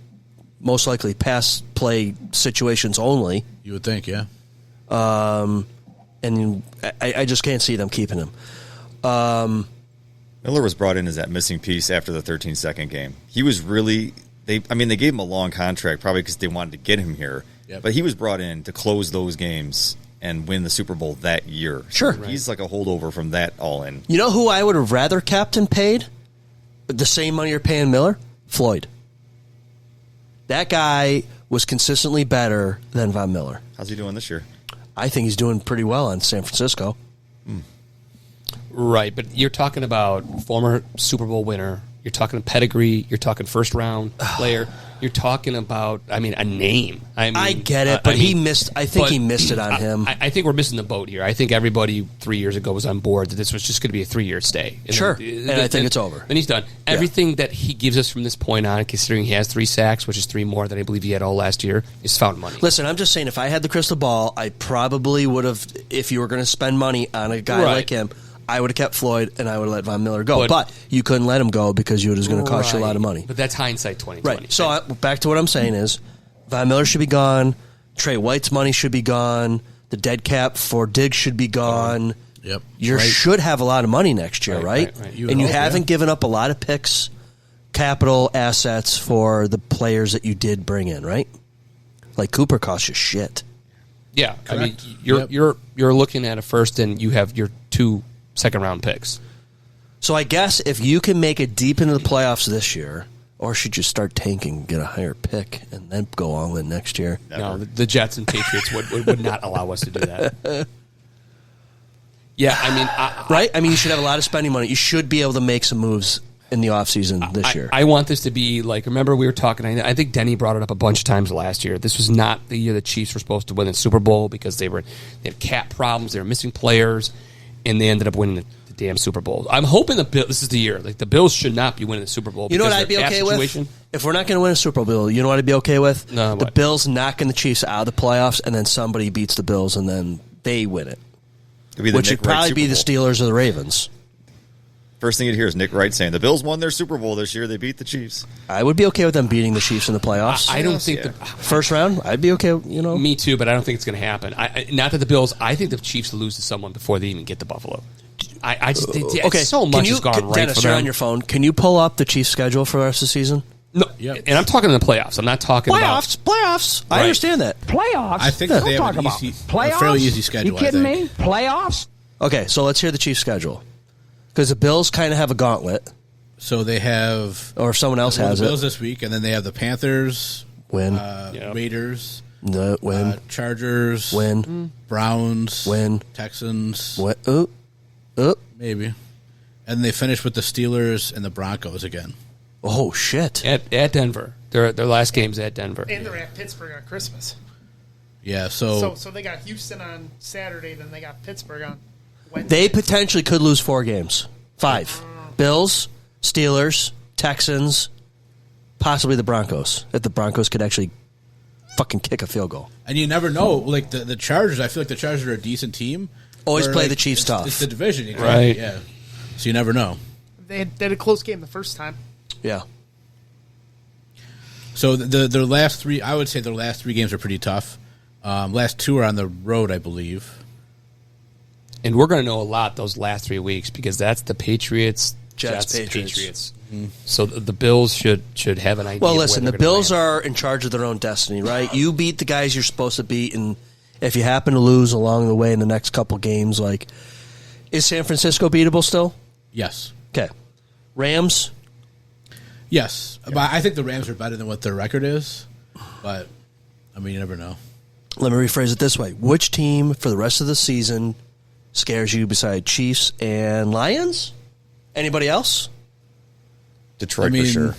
most likely pass play situations only. You would think, yeah. And I just can't see them keeping him. Miller was brought in as that missing piece after the 13-second game. He was really. They gave him a long contract probably because they wanted to get him here. Yep. But he was brought in to close those games and win the Super Bowl that year. Sure. So he's like a holdover from that all in. You know who I would have rather kept and paid? The same money you're paying Miller? Floyd. That guy was consistently better than Von Miller. How's he doing this year? I think he's doing pretty well on San Francisco. Right, but you're talking about former Super Bowl winner. You're talking pedigree. You're talking first-round player. You're talking about, a name. I get it, but he missed. I think he missed it on him. I think we're missing the boat here. I think everybody 3 years ago was on board that this was just going to be a 3-year stay. Sure, and I think it's over. And he's done. Everything that he gives us from this point on, considering he has 3 sacks, which is 3 more than I believe he had all last year, is found money. Listen, I'm just saying, if I had the crystal ball, I probably would have, if you were going to spend money on a guy like him, I would have kept Floyd, and I would have let Von Miller go. But you couldn't let him go because it was going to cost you a lot of money. But that's hindsight 2020. Right. So back to what I'm saying is, Von Miller should be gone. Trey White's money should be gone. The dead cap for Diggs should be gone. Yep. You should have a lot of money next year, right? Right. And you haven't given up a lot of picks, capital assets for the players that you did bring in, right? Like Cooper cost you shit. Yeah, Correct. I mean, you're looking at a first, and you have your 2 second-round picks. So I guess if you can make it deep into the playoffs this year, or should you start tanking, get a higher pick, and then go all in next year? No, the Jets and Patriots would not allow us to do that. Yeah, I mean, Right? I mean, you should have a lot of spending money. You should be able to make some moves in the offseason this year. I want this to be like, remember we were talking, I think Denny brought it up a bunch of times last year. This was not the year the Chiefs were supposed to win the Super Bowl because they had cap problems, they were missing players, and they ended up winning the damn Super Bowl. I'm hoping this is the year. Like, the Bills should not be winning the Super Bowl. You know what I'd be okay with? If we're not going to win a Super Bowl, you know what I'd be okay with? No, the what? Bills knocking the Chiefs out of the playoffs, and then somebody beats the Bills, and then they win it. Which would probably be the Steelers or the Ravens. First thing you'd hear is Nick Wright saying, the Bills won their Super Bowl this year. They beat the Chiefs. I would be okay with them beating the Chiefs in the playoffs. I don't think First round, I'd be okay, Me too, but I don't think it's going to happen. Not that the Bills, I think the Chiefs lose to someone before they even get to Buffalo. I just okay. So much has gone right Dennis, for them. you're on your phone. Can you pull up the Chiefs' schedule for the rest of the season? No, and I'm talking in the playoffs. I'm not talking Playoffs. I Right. understand that. Playoffs? I think that they have a fairly easy schedule. You kidding I think. me? Playoffs? Okay, so let's hear the Chiefs' schedule. Because the Bills kind of have a gauntlet. So they have, or if someone else has the Bills it, this week, and then they have the Panthers, win, Raiders, win, Chargers, win, Browns, win, Texans, win, maybe, and they finish with the Steelers and the Broncos again. Oh shit! At Denver, their last game's at Denver, and they're at Pittsburgh on Christmas. Yeah, so they got Houston on Saturday, then they got Pittsburgh on Wednesday. They potentially could lose 4 games. 5. Bills, Steelers, Texans, possibly the Broncos. If the Broncos could actually fucking kick a field goal. And you never know. Like the Chargers, I feel like the Chargers are a decent team. Always play the Chiefs tough. It's the division, right? Yeah. So you never know. They had a close game the first time. Yeah. So their last 3, I would say their last 3 games are pretty tough. Last 2 are on the road, I believe. And we're going to know a lot those last 3 weeks because that's the Patriots, Jets, Patriots. Mm-hmm. So the Bills should have an idea. Well, listen, of the Bills are in charge of their own destiny, right? You beat the guys you're supposed to beat, and if you happen to lose along the way in the next couple games, like, is San Francisco beatable still? Yes. Okay. Rams? Yes. Yeah. But I think the Rams are better than what their record is. But, I mean, you never know. Let me rephrase it this way. Which team for the rest of the season scares you beside Chiefs and Lions? Anybody else? Detroit for sure.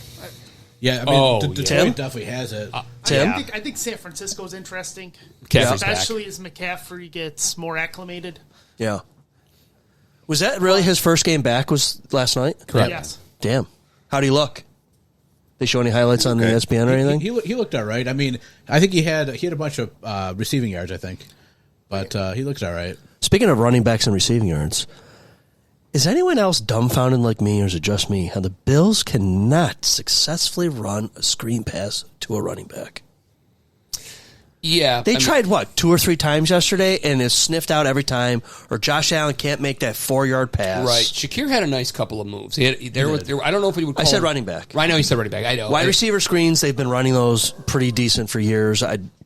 Yeah, I mean, Detroit definitely has it. Tim? I think San Francisco's interesting. McCaffrey's Especially as McCaffrey gets more acclimated. Yeah. Was that really his first game back was last night? Correct. Yes. Damn. How'd he look? They show any highlights on the ESPN or anything? He looked all right. I mean, I think he had a bunch of receiving yards, I think. But he looks all right. Speaking of running backs and receiving yards, is anyone else dumbfounded like me, or is it just me, how the Bills cannot successfully run a screen pass to a running back? Yeah. They tried, 2 or 3 times yesterday, and it's sniffed out every time, or Josh Allen can't make that 4-yard pass. Right. Shakir had a nice couple of moves. I don't know if he would call I said him, running back. I know you said running back. I know. Wide receiver screens, they've been running those pretty decent for years.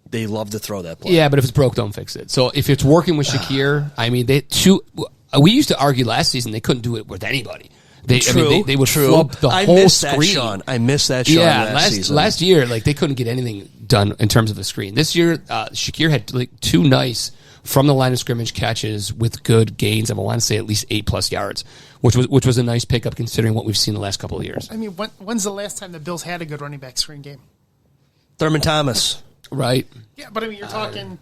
They love to throw that play. Yeah, but if it's broke, don't fix it. So if it's working with Shakir, I mean, we used to argue last season they couldn't do it with anybody. They would flub the whole screen. I missed that, Sean. Yeah, season. last year, they couldn't get anything done in terms of a screen. This year, Shakir had 2 nice from the line of scrimmage catches with good gains of, I want to say, at least 8+ yards, which was a nice pickup considering what we've seen the last couple of years. I mean, when's the last time the Bills had a good running back screen game? Thurman Thomas. Right. Yeah, but I mean, you're talking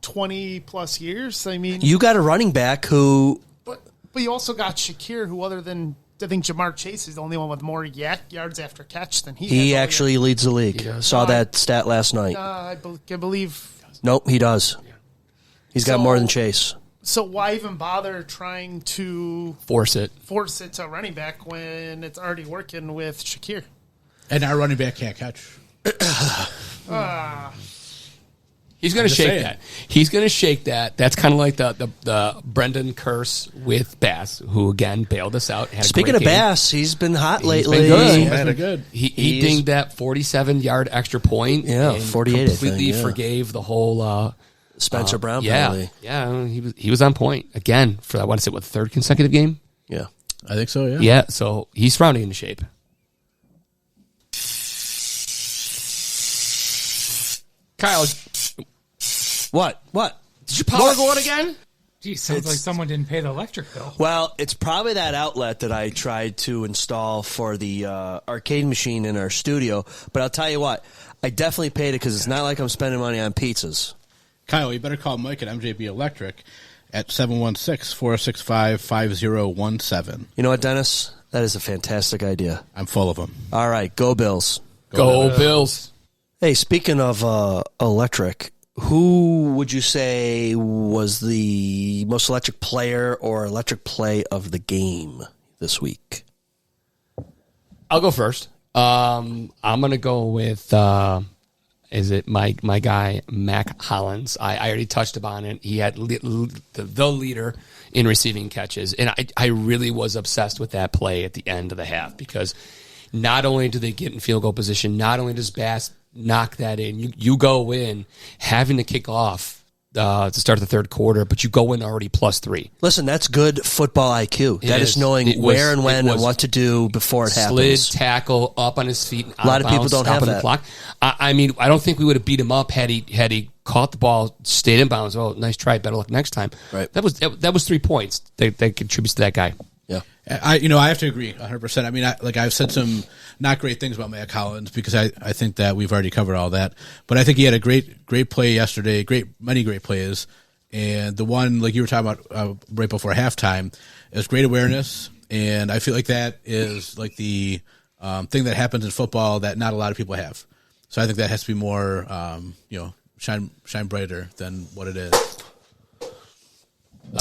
20+ years. I mean, You got a running back who... But you also got Shakir, who other than, I think Jamar Chase is the only one with more yards after catch than he has. He actually leads the league. Saw that stat last night. I believe. Nope, he does. He's got more than Chase. So why even bother trying to Force it. to running back when it's already working with Shakir? And our running back can't catch. He's going to shake saying. that. He's going to shake that. That's kind of like the Brendan curse with Bass, who again bailed us out. Had a Speaking great of game. Bass, he's been hot lately. been good. He's been good. He dinged that 47-yard extra point. Yeah, and 48, I think, completely yeah. forgave the whole. Spencer Brown Yeah, penalty. yeah. He was on point again for I want to say third consecutive game. Yeah. I think so, yeah. Yeah, so he's rounding into shape. Kyle, What? did your power go out again? Geez, sounds like someone didn't pay the electric bill. Well, it's probably that outlet that I tried to install for the arcade machine in our studio. But I'll tell you what, I definitely paid it because it's not like I'm spending money on pizzas. Kyle, you better call Mike at MJB Electric at 716-465-5017. You know what, Dennis? That is a fantastic idea. I'm full of them. All right, go Bills. Go Bills. Hey, speaking of electric, who would you say was the most electric player or electric play of the game this week? I'll go first. I'm going to go with, is it my guy, Mac Hollins. I already touched upon it. He had the leader in receiving catches. And I really was obsessed with that play at the end of the half because not only do they get in field goal position, not only does Bass knock that in, you go in having to kick off to start the third quarter, but you go in already +3. Listen, that's good football IQ. That is knowing where and when and what to do before it happens. Slid, tackle, up on his feet. A lot of people don't have the that. clock. I mean, I don't think we would have beat him up had he caught the ball, stayed in bounds. Oh, nice try. Better luck next time. Right. That was 3 points that contributes to that guy. Yeah. I have to agree 100%. I mean, I've said some not great things about Matt Collins because I think that we've already covered all that. But I think he had a great play yesterday, many great plays. And the one, like you were talking about right before halftime, is great awareness. And I feel like that is like the thing that happens in football that not a lot of people have. So I think that has to be more, shine brighter than what it is.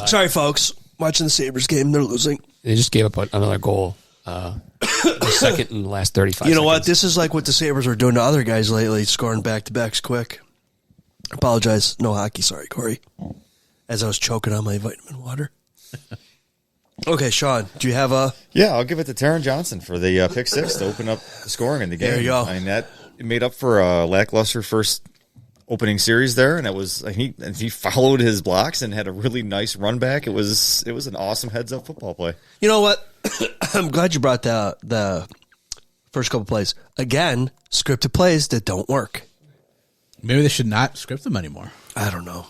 Sorry, folks. Watching the Sabres game, they're losing. They just gave up another goal. The second in the last 35 You know seconds. what? This is like what the Sabres were doing to other guys lately, scoring back-to-backs quick. Apologize. No hockey. Sorry, Corey. As I was choking on my vitamin water. Okay, Sean, do you have a... Yeah, I'll give it to Taron Johnson for the pick six to open up the scoring in the game. There you go. I mean, that made up for a lackluster first opening series there, and it was he followed his blocks and had a really nice run back. It was an awesome heads-up football play. You know what? I'm glad you brought the first couple plays. Again, scripted plays that don't work. Maybe they should not script them anymore. I don't know.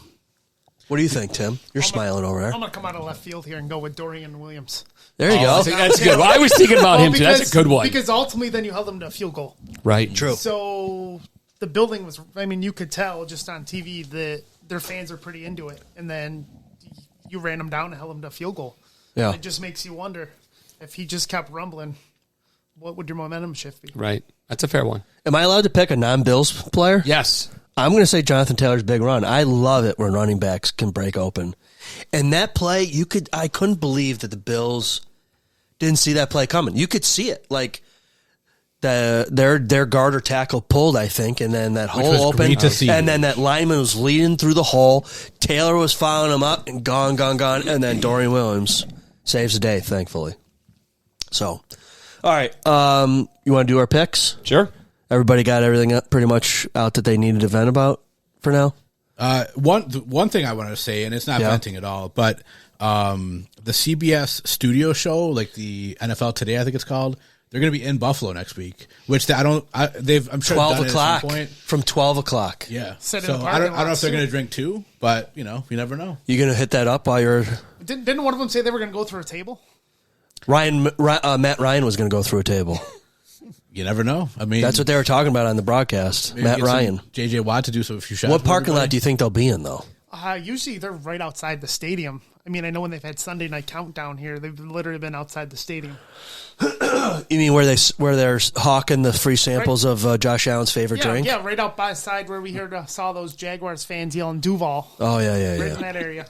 What do you think, Tim? You're smiling over there. I'm going to come out of left field here and go with Dorian Williams. There you go. That's good. Well, I was thinking about him, too. That's a good one. Because ultimately, then you held them to a field goal. Right. True. So the building was, I mean, you could tell just on TV that their fans are pretty into it. And then you ran them down and held them to a field goal. Yeah. It just makes you wonder if he just kept rumbling, what would your momentum shift be? Right. That's a fair one. Am I allowed to pick a non-Bills player? Yes. I'm going to say Jonathan Taylor's big run. I love it when running backs can break open. And that play, I couldn't believe that the Bills didn't see that play coming. You could see it. Like, their guard or tackle pulled, I think, and then that hole opened. Great to see. And then that lineman was leading through the hole. Taylor was following him up and gone. And then Dorian Williams saves the day, thankfully. So, all right. You want to do our picks? Sure. Everybody got everything up pretty much out that they needed to vent about for now? One thing I wanted to say, and it's not venting at all, but the CBS studio show, like the NFL Today, I think it's called, they're going to be in Buffalo next week, which I'm sure 12 done o'clock. at some point. From 12 o'clock. Yeah. Sit in So the I don't parking know if they're lot going to drink too, but, you never know. You going to hit that up while you're... Didn't one of them say they were going to go through a table? Matt Ryan was going to go through a table. You never know. I mean, That's what they were talking about on the broadcast. maybe Matt get some Ryan. J.J. Watt to do a few shots. What with parking lot everybody. do you think they'll be in, though? Usually they're right outside the stadium. I mean, I know when they've had Sunday night countdown here, they've literally been outside the stadium. You mean where they're hawking the free samples of Josh Allen's favorite drink? Yeah, right out by the side where we saw those Jaguars fans yelling Duval. Oh, yeah. Right in that area.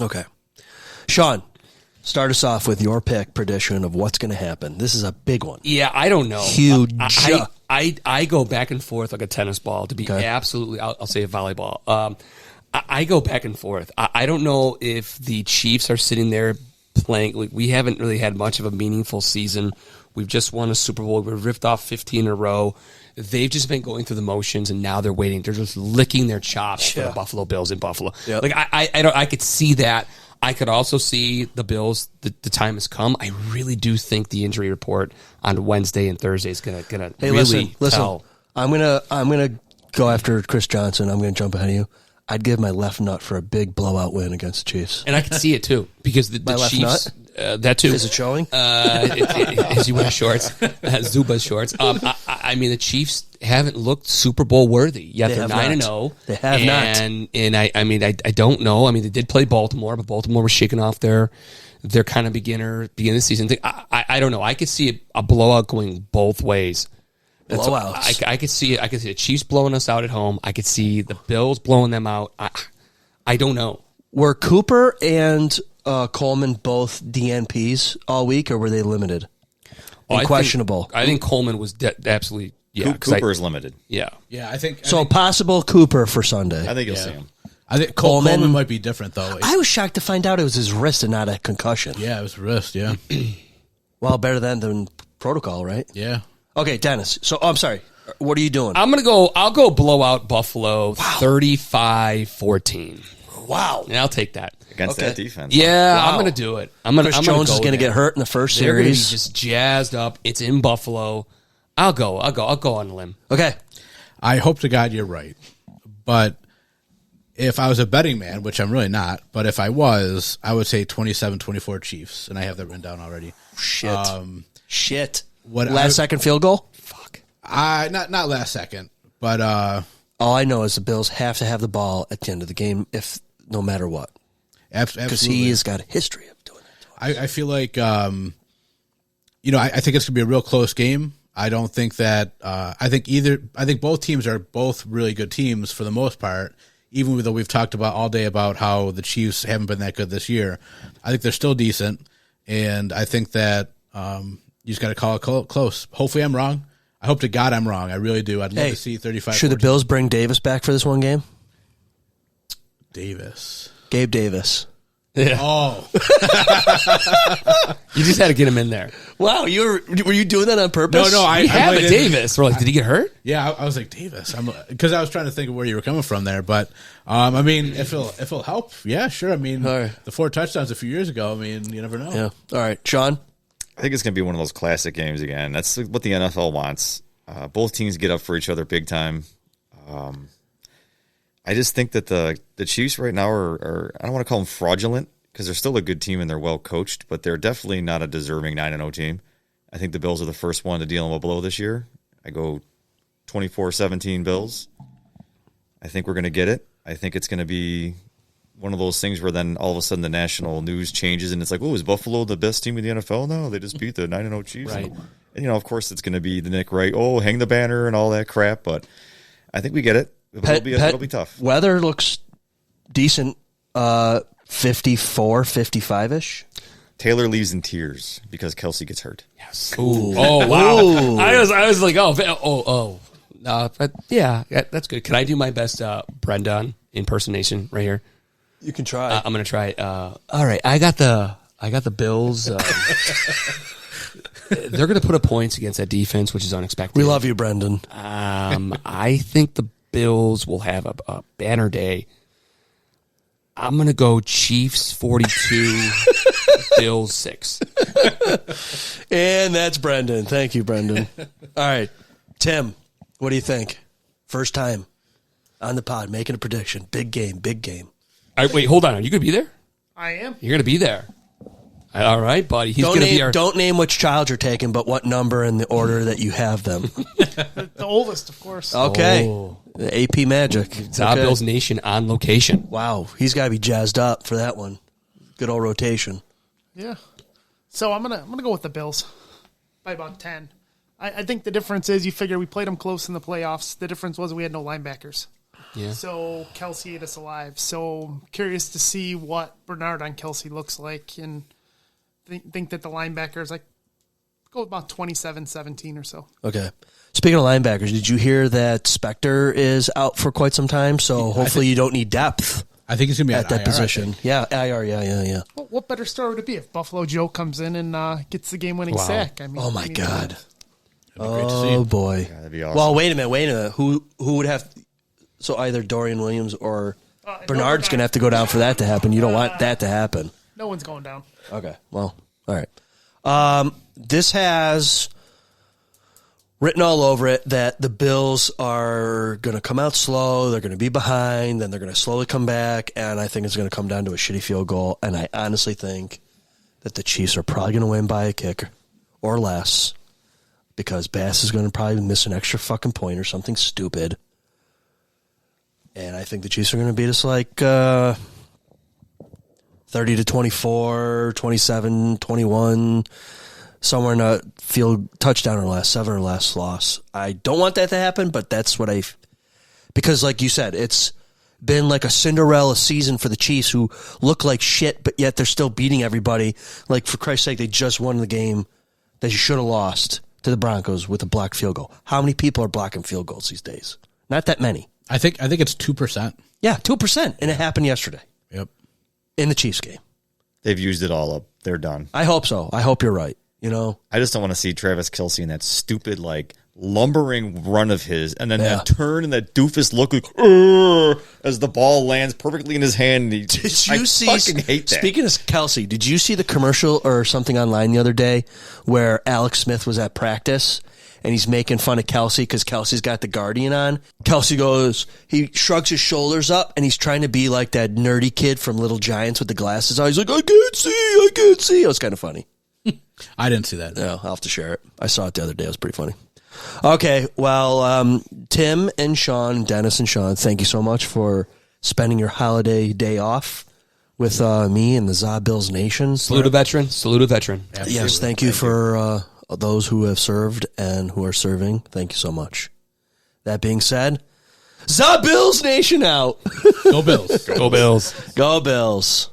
Okay. Sean, start us off with your pick prediction of what's going to happen. This is a big one. Yeah, I don't know. Huge. I go back and forth like a tennis ball to be absolutely, I'll say a volleyball. I go back and forth. I don't know if the Chiefs are sitting there playing. Like, we haven't really had much of a meaningful season. We've just won a Super Bowl. We've ripped off 15 in a row. They've just been going through the motions, and now they're waiting. They're just licking their chops for the Buffalo Bills in Buffalo. Yep. Like I could see that. I could also see the Bills. The time has come. I really do think the injury report on Wednesday and Thursday is gonna Hey, really listen. tell. I'm gonna go after Chris Johnson. I'm gonna jump ahead of you. I'd give my left nut for a big blowout win against the Chiefs. And I can see it too because the left Chiefs. That too. Is it showing? As you wear shorts, Zuba's shorts. I mean, the Chiefs haven't looked Super Bowl worthy yet. They're 9-0. They have not. And I don't know. I mean, they did play Baltimore, but Baltimore was shaking off their kind of beginning of the season thing. I don't know. I could see a blowout going both ways. Blowouts. I could see it. I could see the Chiefs blowing us out at home. I could see the Bills blowing them out. I don't know. Were Cooper and Coleman both DNPs all week, or were they limited? Questionable. I think Coleman was absolutely Cooper is limited. Yeah. Yeah, I think So possible Cooper for Sunday. I think you'll see him. I think Coleman- Coleman might be different though. I was shocked to find out it was his wrist and not a concussion. Yeah, it was wrist. Yeah, Well, better than protocol, right? yeah. Okay, Dennis. So, I'm sorry. What are you doing? I'll go blow out Buffalo 35-14. Wow. And I'll take that. Against that defense. Yeah, Wow. I'm going to do it. Chris Jones is going to get hurt in the first They're going to be series. just jazzed up. It's in Buffalo. I'll go on a limb. Okay. I hope to God you're right, but if I was a betting man, which I'm really not, but if I was, I would say 27-24 Chiefs, and I have that written down already. Shit. What Last second field goal? Fuck. Not last second, but All I know is the Bills have to have the ball at the end of the game, if no matter what, because absolutely. he has got a history of doing it. I feel like I think it's gonna be a real close game. I don't think that I think both teams are both really good teams for the most part. Even though we've talked about all day about how the Chiefs haven't been that good this year, I think they're still decent, and I think that you just got to call it close. Hopefully, I'm wrong. I hope to God I'm wrong. I really do. I'd love to see 35. Should the Bills bring Davis back for this one game? Davis. Gabe Davis. Yeah. Oh, You just had to get him in there. Wow, were you doing that on purpose? no, We have a Davis. We're like, did he get hurt? yeah. I was like Davis. Because I was trying to think of where you were coming from there. But I mean, if it'll help, yeah, sure. I mean, All right. the 4 touchdowns a few years ago. I mean, you never know. Yeah. All right, Sean. I think it's going to be one of those classic games again. That's what the NFL wants. Both teams get up for each other big time. I just think that the Chiefs right now are I don't want to call them fraudulent because they're still a good team and they're well coached, but they're definitely not a deserving 9-0 team. I think the Bills are the first one to deal them a blow this year. I go 24-17 Bills. I think we're going to get it. I think it's going to be one of those things where then all of a sudden the national news changes and it's like, oh, is Buffalo the best team in the NFL now? They just beat the 9-0 Chiefs. Right. And, of course it's going to be the Nick Wright, hang the banner and all that crap, but I think we get it. It'll be tough. Weather looks decent. 54, 55-ish. Taylor leaves in tears because Kelsey gets hurt. Yes. Ooh. Oh wow. Ooh. I was like, but yeah, that's good. Can I do my best Brendan impersonation right here? You can try. I'm gonna try. All right, I got the Bills. They're gonna put up points against that defense, which is unexpected. We love you, Brendan. I think the Bills will have a banner day. I'm going to go Chiefs 42, Bills 6. And that's Brendan. Thank you, Brendan. All right. Tim, what do you think? First time on the pod, making a prediction. Big game, big game. All right, wait, hold on. Are you going to be there? I am. You're going to be there. All right, buddy. He's going to be our... Don't name which child you're taking, but what number in the order that you have them. The oldest, of course. Okay. Oh. The AP magic. ZaBill's Nation on location. Wow. He's got to be jazzed up for that one. Good old rotation. Yeah. So I'm gonna go with the Bills by about 10. I think the difference is you figure we played them close in the playoffs. The difference was we had no linebackers. Yeah. So Kelsey ate us alive. So curious to see what Bernard on Kelsey looks like, and think that the linebackers go about 27-17 or so. Okay. Speaking of linebackers, did you hear that Spector is out for quite some time? So hopefully you don't need depth. I think he's going to be at that IR, position. Yeah, IR. Yeah. Well, what better story would it be if Buffalo Joe comes in and gets the game-winning sack? I mean, oh my God. Great to see. Oh boy. Yeah, that'd be awesome. Well, wait a minute. Who would have? So either Dorian Williams or Bernard's going to have to go down for that to happen. You don't want that to happen. No one's going down. Okay. Well, all right. This has written all over it that the Bills are going to come out slow. They're going to be behind. Then they're going to slowly come back. And I think it's going to come down to a shitty field goal. And I honestly think that the Chiefs are probably going to win by a kick or less, because Bass is going to probably miss an extra fucking point or something stupid. And I think the Chiefs are going to beat us 30-24, 27-21, somewhere in a field touchdown or less, 7 or less loss. I don't want that to happen, but that's what because like you said, it's been like a Cinderella season for the Chiefs, who look like shit, but yet they're still beating everybody. Like, for Christ's sake, they just won the game that you should have lost to the Broncos with a blocked field goal. How many people are blocking field goals these days? Not that many. I think it's 2%. Yeah, 2%, and it happened yesterday. Yep. In the Chiefs game. They've used it all up. They're done. I hope so. I hope you're right. I just don't want to see Travis Kelce in that stupid, lumbering run of his, and then that turn and that doofus look as the ball lands perfectly in his hand. I fucking hate that. Speaking of Kelce, did you see the commercial or something online the other day where Alex Smith was at practice and he's making fun of Kelce because Kelsey's got the Guardian on? Kelce he shrugs his shoulders up, and he's trying to be like that nerdy kid from Little Giants with the glasses on. He's like, I can't see. It was kind of funny. I didn't see that. No, I'll have to share it. I saw it the other day. It was pretty funny. Okay, well, Tim and Sean, Dennis and Sean, thank you so much for spending your holiday day off with me and the ZaBills Nation. Salute a veteran. Salute a veteran. Absolutely. Yes, thank you for those who have served and who are serving. Thank you so much. That being said, ZaBills Nation out. Go Bills. Go Bills. Go Bills.